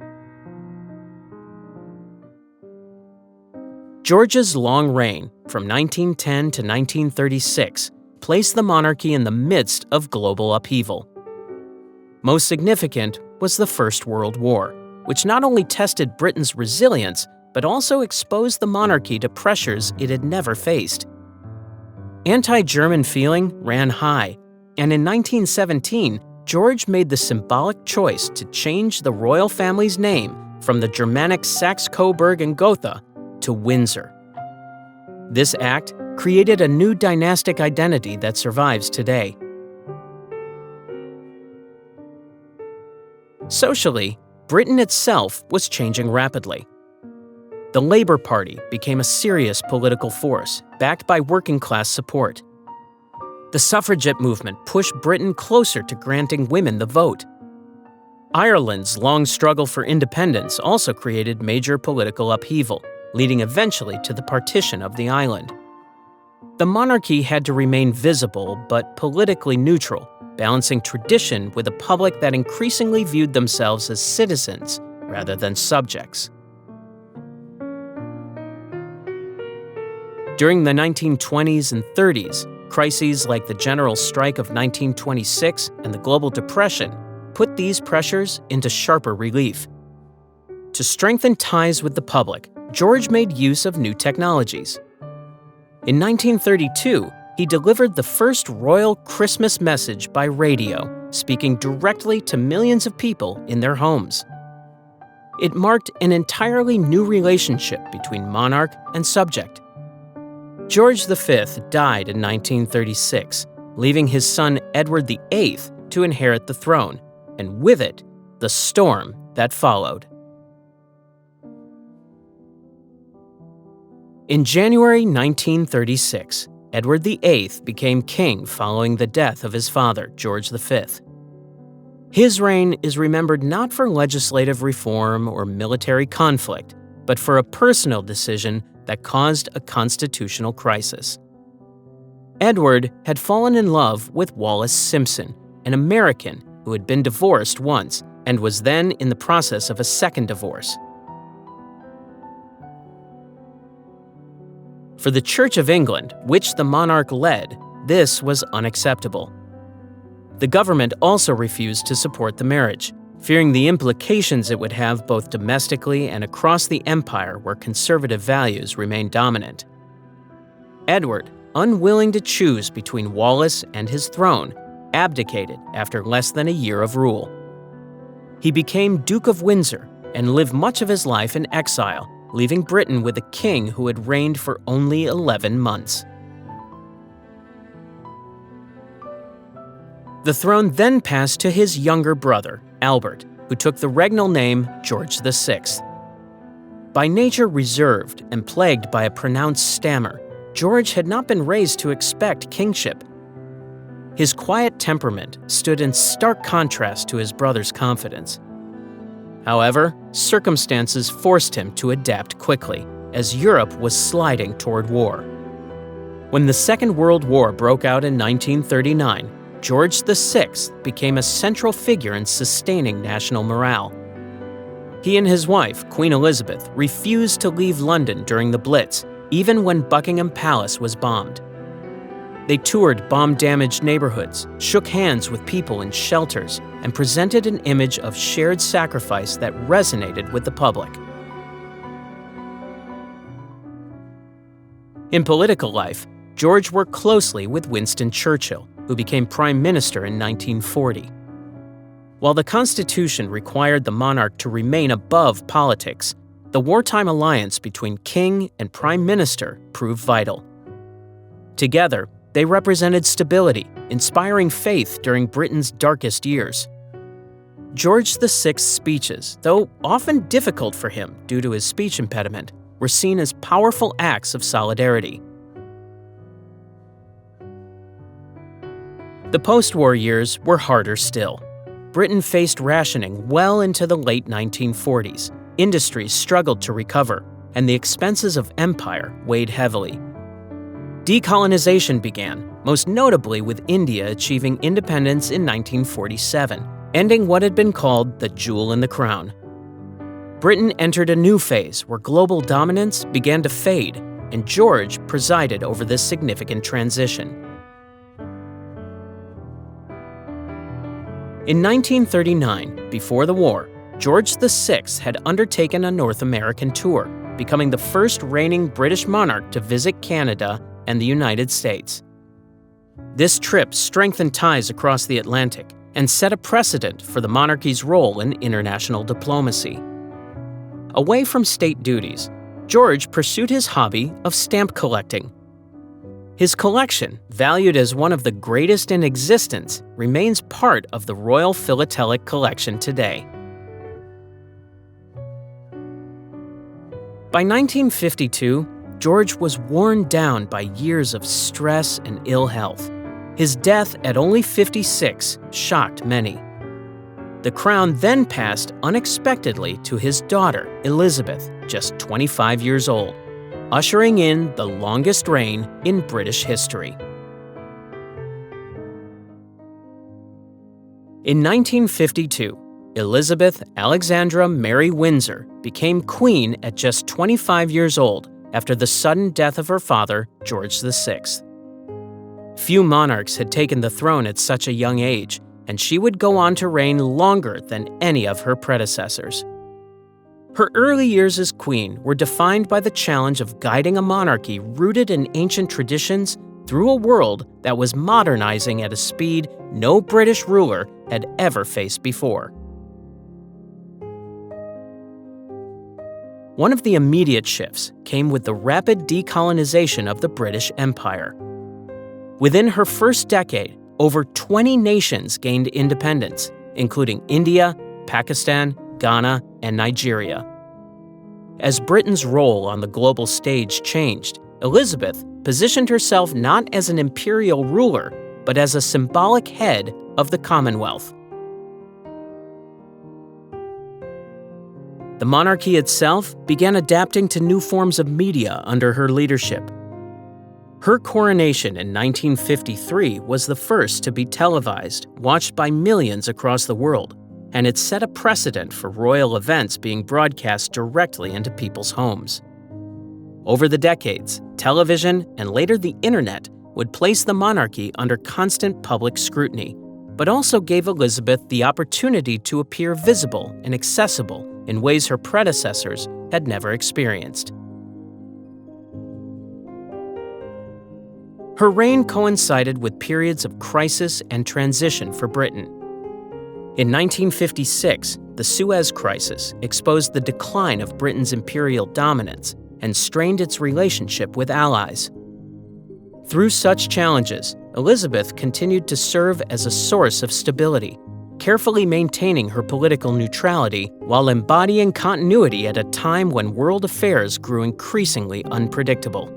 George's long reign, from 1910 to 1936, placed the monarchy in the midst of global upheaval. Most significant was the First World War, which not only tested Britain's resilience, but also exposed the monarchy to pressures it had never faced. Anti-German feeling ran high, and in 1917, George made the symbolic choice to change the royal family's name from the Germanic Saxe-Coburg and Gotha to Windsor. This act created a new dynastic identity that survives today. Socially, Britain itself was changing rapidly. The Labour Party became a serious political force, backed by working-class support. The suffragette movement pushed Britain closer to granting women the vote. Ireland's long struggle for independence also created major political upheaval, leading eventually to the partition of the island. The monarchy had to remain visible but politically neutral, balancing tradition with a public that increasingly viewed themselves as citizens rather than subjects. During the 1920s and 30s, crises like the General Strike of 1926 and the Global Depression put these pressures into sharper relief. To strengthen ties with the public, George made use of new technologies. In 1932, he delivered the first royal Christmas message by radio, speaking directly to millions of people in their homes. It marked an entirely new relationship between monarch and subject. George V died in 1936, leaving his son Edward VIII to inherit the throne, and with it, the storm that followed. In January 1936, Edward VIII became king following the death of his father, George V. His reign is remembered not for legislative reform or military conflict, but for a personal decision that caused a constitutional crisis. Edward had fallen in love with Wallis Simpson, an American who had been divorced once and was then in the process of a second divorce. For the Church of England, which the monarch led, this was unacceptable. The government also refused to support the marriage, fearing the implications it would have both domestically and across the empire where conservative values remained dominant. Edward, unwilling to choose between Wallis and his throne, abdicated after less than a year of rule. He became Duke of Windsor and lived much of his life in exile, leaving Britain with a king who had reigned for only 11 months. The throne then passed to his younger brother, Albert, who took the regnal name George VI. By nature reserved and plagued by a pronounced stammer, George had not been raised to expect kingship. His quiet temperament stood in stark contrast to his brother's confidence. However, circumstances forced him to adapt quickly, as Europe was sliding toward war. When the Second World War broke out in 1939, George VI became a central figure in sustaining national morale. He and his wife, Queen Elizabeth, refused to leave London during the Blitz, even when Buckingham Palace was bombed. They toured bomb-damaged neighborhoods, shook hands with people in shelters, and presented an image of shared sacrifice that resonated with the public. In political life, George worked closely with Winston Churchill, who became Prime Minister in 1940. While the Constitution required the monarch to remain above politics, the wartime alliance between king and prime minister proved vital. Together, they represented stability, inspiring faith during Britain's darkest years. George VI's speeches, though often difficult for him due to his speech impediment, were seen as powerful acts of solidarity. The post-war years were harder still. Britain faced rationing well into the late 1940s. Industries struggled to recover, and the expenses of empire weighed heavily. Decolonization began, most notably with India achieving independence in 1947, ending what had been called the jewel in the crown. Britain entered a new phase where global dominance began to fade, and George presided over this significant transition. In 1939, before the war, George VI had undertaken a North American tour, becoming the first reigning British monarch to visit Canada and the United States. This trip strengthened ties across the Atlantic and set a precedent for the monarchy's role in international diplomacy. Away from state duties, George pursued his hobby of stamp collecting. His collection, valued as one of the greatest in existence, remains part of the Royal Philatelic Collection today. By 1952, George was worn down by years of stress and ill health. His death at only 56 shocked many. The crown then passed unexpectedly to his daughter, Elizabeth, just 25 years old, ushering in the longest reign in British history. In 1952, Elizabeth Alexandra Mary Windsor became queen at just 25 years old after the sudden death of her father, George VI. Few monarchs had taken the throne at such a young age, and she would go on to reign longer than any of her predecessors. Her early years as queen were defined by the challenge of guiding a monarchy rooted in ancient traditions through a world that was modernizing at a speed no British ruler had ever faced before. One of the immediate shifts came with the rapid decolonization of the British Empire. Within her first decade, over 20 nations gained independence, including India, Pakistan, Ghana, and Nigeria. As Britain's role on the global stage changed, Elizabeth positioned herself not as an imperial ruler, but as a symbolic head of the Commonwealth. The monarchy itself began adapting to new forms of media under her leadership. Her coronation in 1953 was the first to be televised, watched by millions across the world, and it set a precedent for royal events being broadcast directly into people's homes. Over the decades, television and later the internet would place the monarchy under constant public scrutiny, but also gave Elizabeth the opportunity to appear visible and accessible in ways her predecessors had never experienced. Her reign coincided with periods of crisis and transition for Britain. In 1956, the Suez Crisis exposed the decline of Britain's imperial dominance and strained its relationship with allies. Through such challenges, Elizabeth continued to serve as a source of stability, carefully maintaining her political neutrality while embodying continuity at a time when world affairs grew increasingly unpredictable.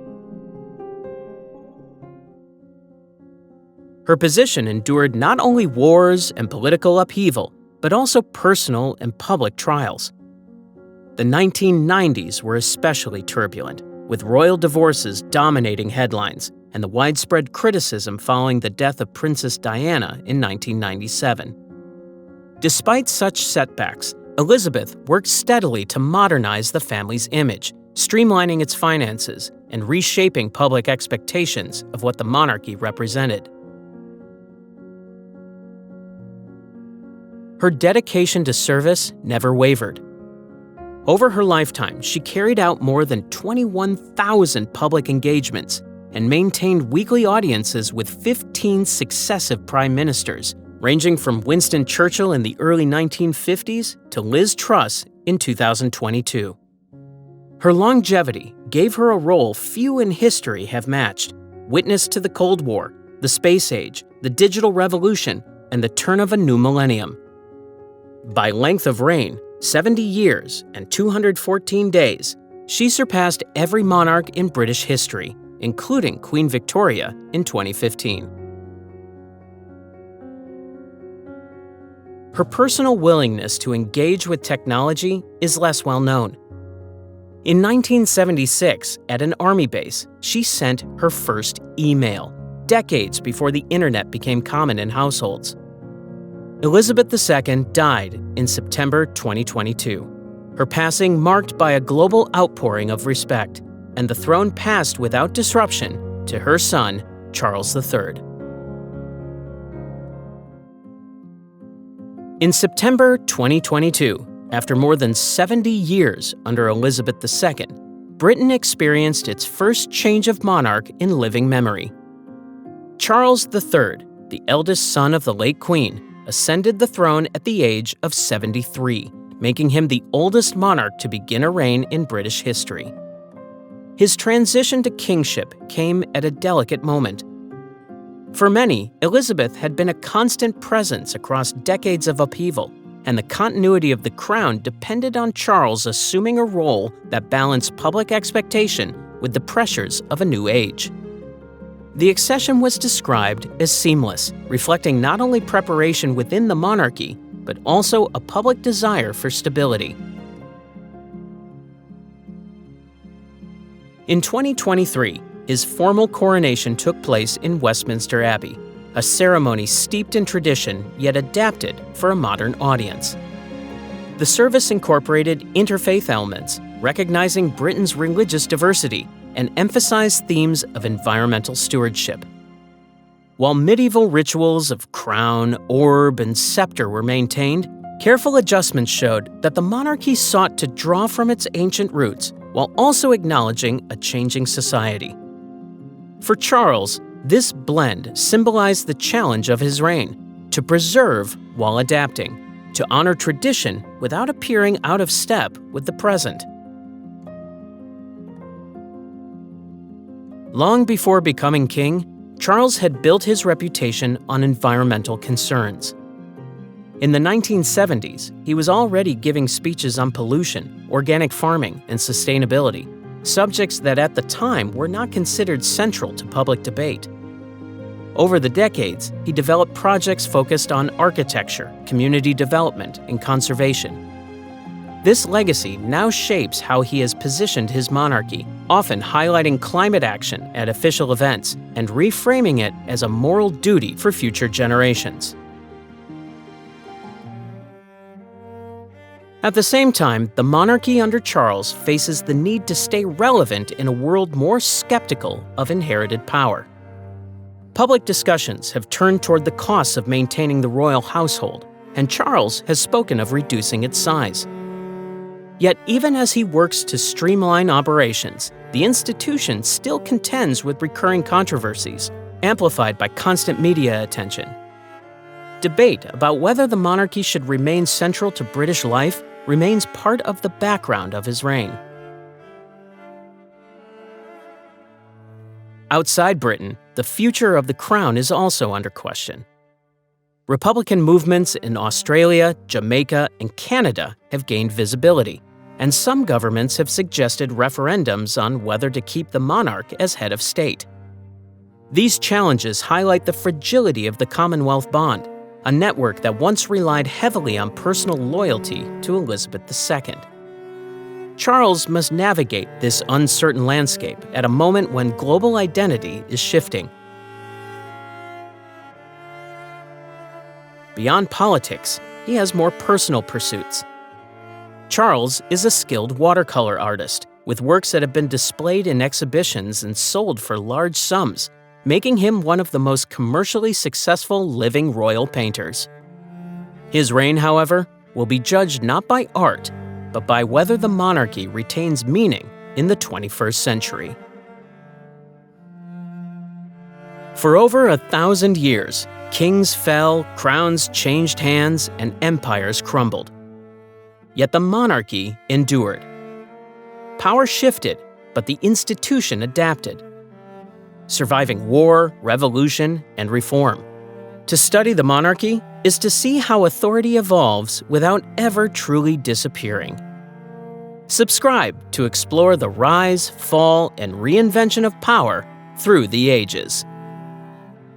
Her position endured not only wars and political upheaval, but also personal and public trials. The 1990s were especially turbulent, with royal divorces dominating headlines and the widespread criticism following the death of Princess Diana in 1997. Despite such setbacks, Elizabeth worked steadily to modernize the family's image, streamlining its finances and reshaping public expectations of what the monarchy represented. Her dedication to service never wavered. Over her lifetime, she carried out more than 21,000 public engagements and maintained weekly audiences with 15 successive prime ministers, ranging from Winston Churchill in the early 1950s to Liz Truss in 2022. Her longevity gave her a role few in history have matched, witness to the Cold War, the space age, the digital revolution, and the turn of a new millennium. By length of reign, 70 years and 214 days, she surpassed every monarch in British history, including Queen Victoria in 2015. Her personal willingness to engage with technology is less well known. In 1976, at an army base, she sent her first email, decades before the internet became common in households. Elizabeth II died in September 2022, her passing marked by a global outpouring of respect, and the throne passed without disruption to her son, Charles III. In September 2022, after more than 70 years under Elizabeth II, Britain experienced its first change of monarch in living memory. Charles III, the eldest son of the late Queen, ascended the throne at the age of 73, making him the oldest monarch to begin a reign in British history. His transition to kingship came at a delicate moment. For many, Elizabeth had been a constant presence across decades of upheaval, and the continuity of the crown depended on Charles assuming a role that balanced public expectation with the pressures of a new age. The accession was described as seamless, reflecting not only preparation within the monarchy, but also a public desire for stability. In 2023, his formal coronation took place in Westminster Abbey, a ceremony steeped in tradition yet adapted for a modern audience. The service incorporated interfaith elements, recognizing Britain's religious diversity, and emphasized themes of environmental stewardship. While medieval rituals of crown, orb, and scepter were maintained, careful adjustments showed that the monarchy sought to draw from its ancient roots while also acknowledging a changing society. For Charles, this blend symbolized the challenge of his reign, to preserve while adapting, to honor tradition without appearing out of step with the present. Long before becoming king, Charles had built his reputation on environmental concerns. In the 1970s, he was already giving speeches on pollution, organic farming, and sustainability, subjects that at the time were not considered central to public debate. Over the decades, he developed projects focused on architecture, community development, and conservation. This legacy now shapes how he has positioned his monarchy, often highlighting climate action at official events and reframing it as a moral duty for future generations. At the same time, the monarchy under Charles faces the need to stay relevant in a world more skeptical of inherited power. Public discussions have turned toward the costs of maintaining the royal household, and Charles has spoken of reducing its size. Yet even as he works to streamline operations, the institution still contends with recurring controversies, amplified by constant media attention. Debate about whether the monarchy should remain central to British life remains part of the background of his reign. Outside Britain, the future of the crown is also under question. Republican movements in Australia, Jamaica, and Canada have gained visibility, and some governments have suggested referendums on whether to keep the monarch as head of state. These challenges highlight the fragility of the Commonwealth bond, a network that once relied heavily on personal loyalty to Elizabeth II. Charles must navigate this uncertain landscape at a moment when global identity is shifting. Beyond politics, he has more personal pursuits. Charles is a skilled watercolor artist, with works that have been displayed in exhibitions and sold for large sums, making him one of the most commercially successful living royal painters. His reign, however, will be judged not by art, but by whether the monarchy retains meaning in the 21st century. For over 1,000 years, kings fell, crowns changed hands, and empires crumbled. Yet the monarchy endured. Power shifted, but the institution adapted, surviving war, revolution, and reform. To study the monarchy is to see how authority evolves without ever truly disappearing. Subscribe to explore the rise, fall, and reinvention of power through the ages.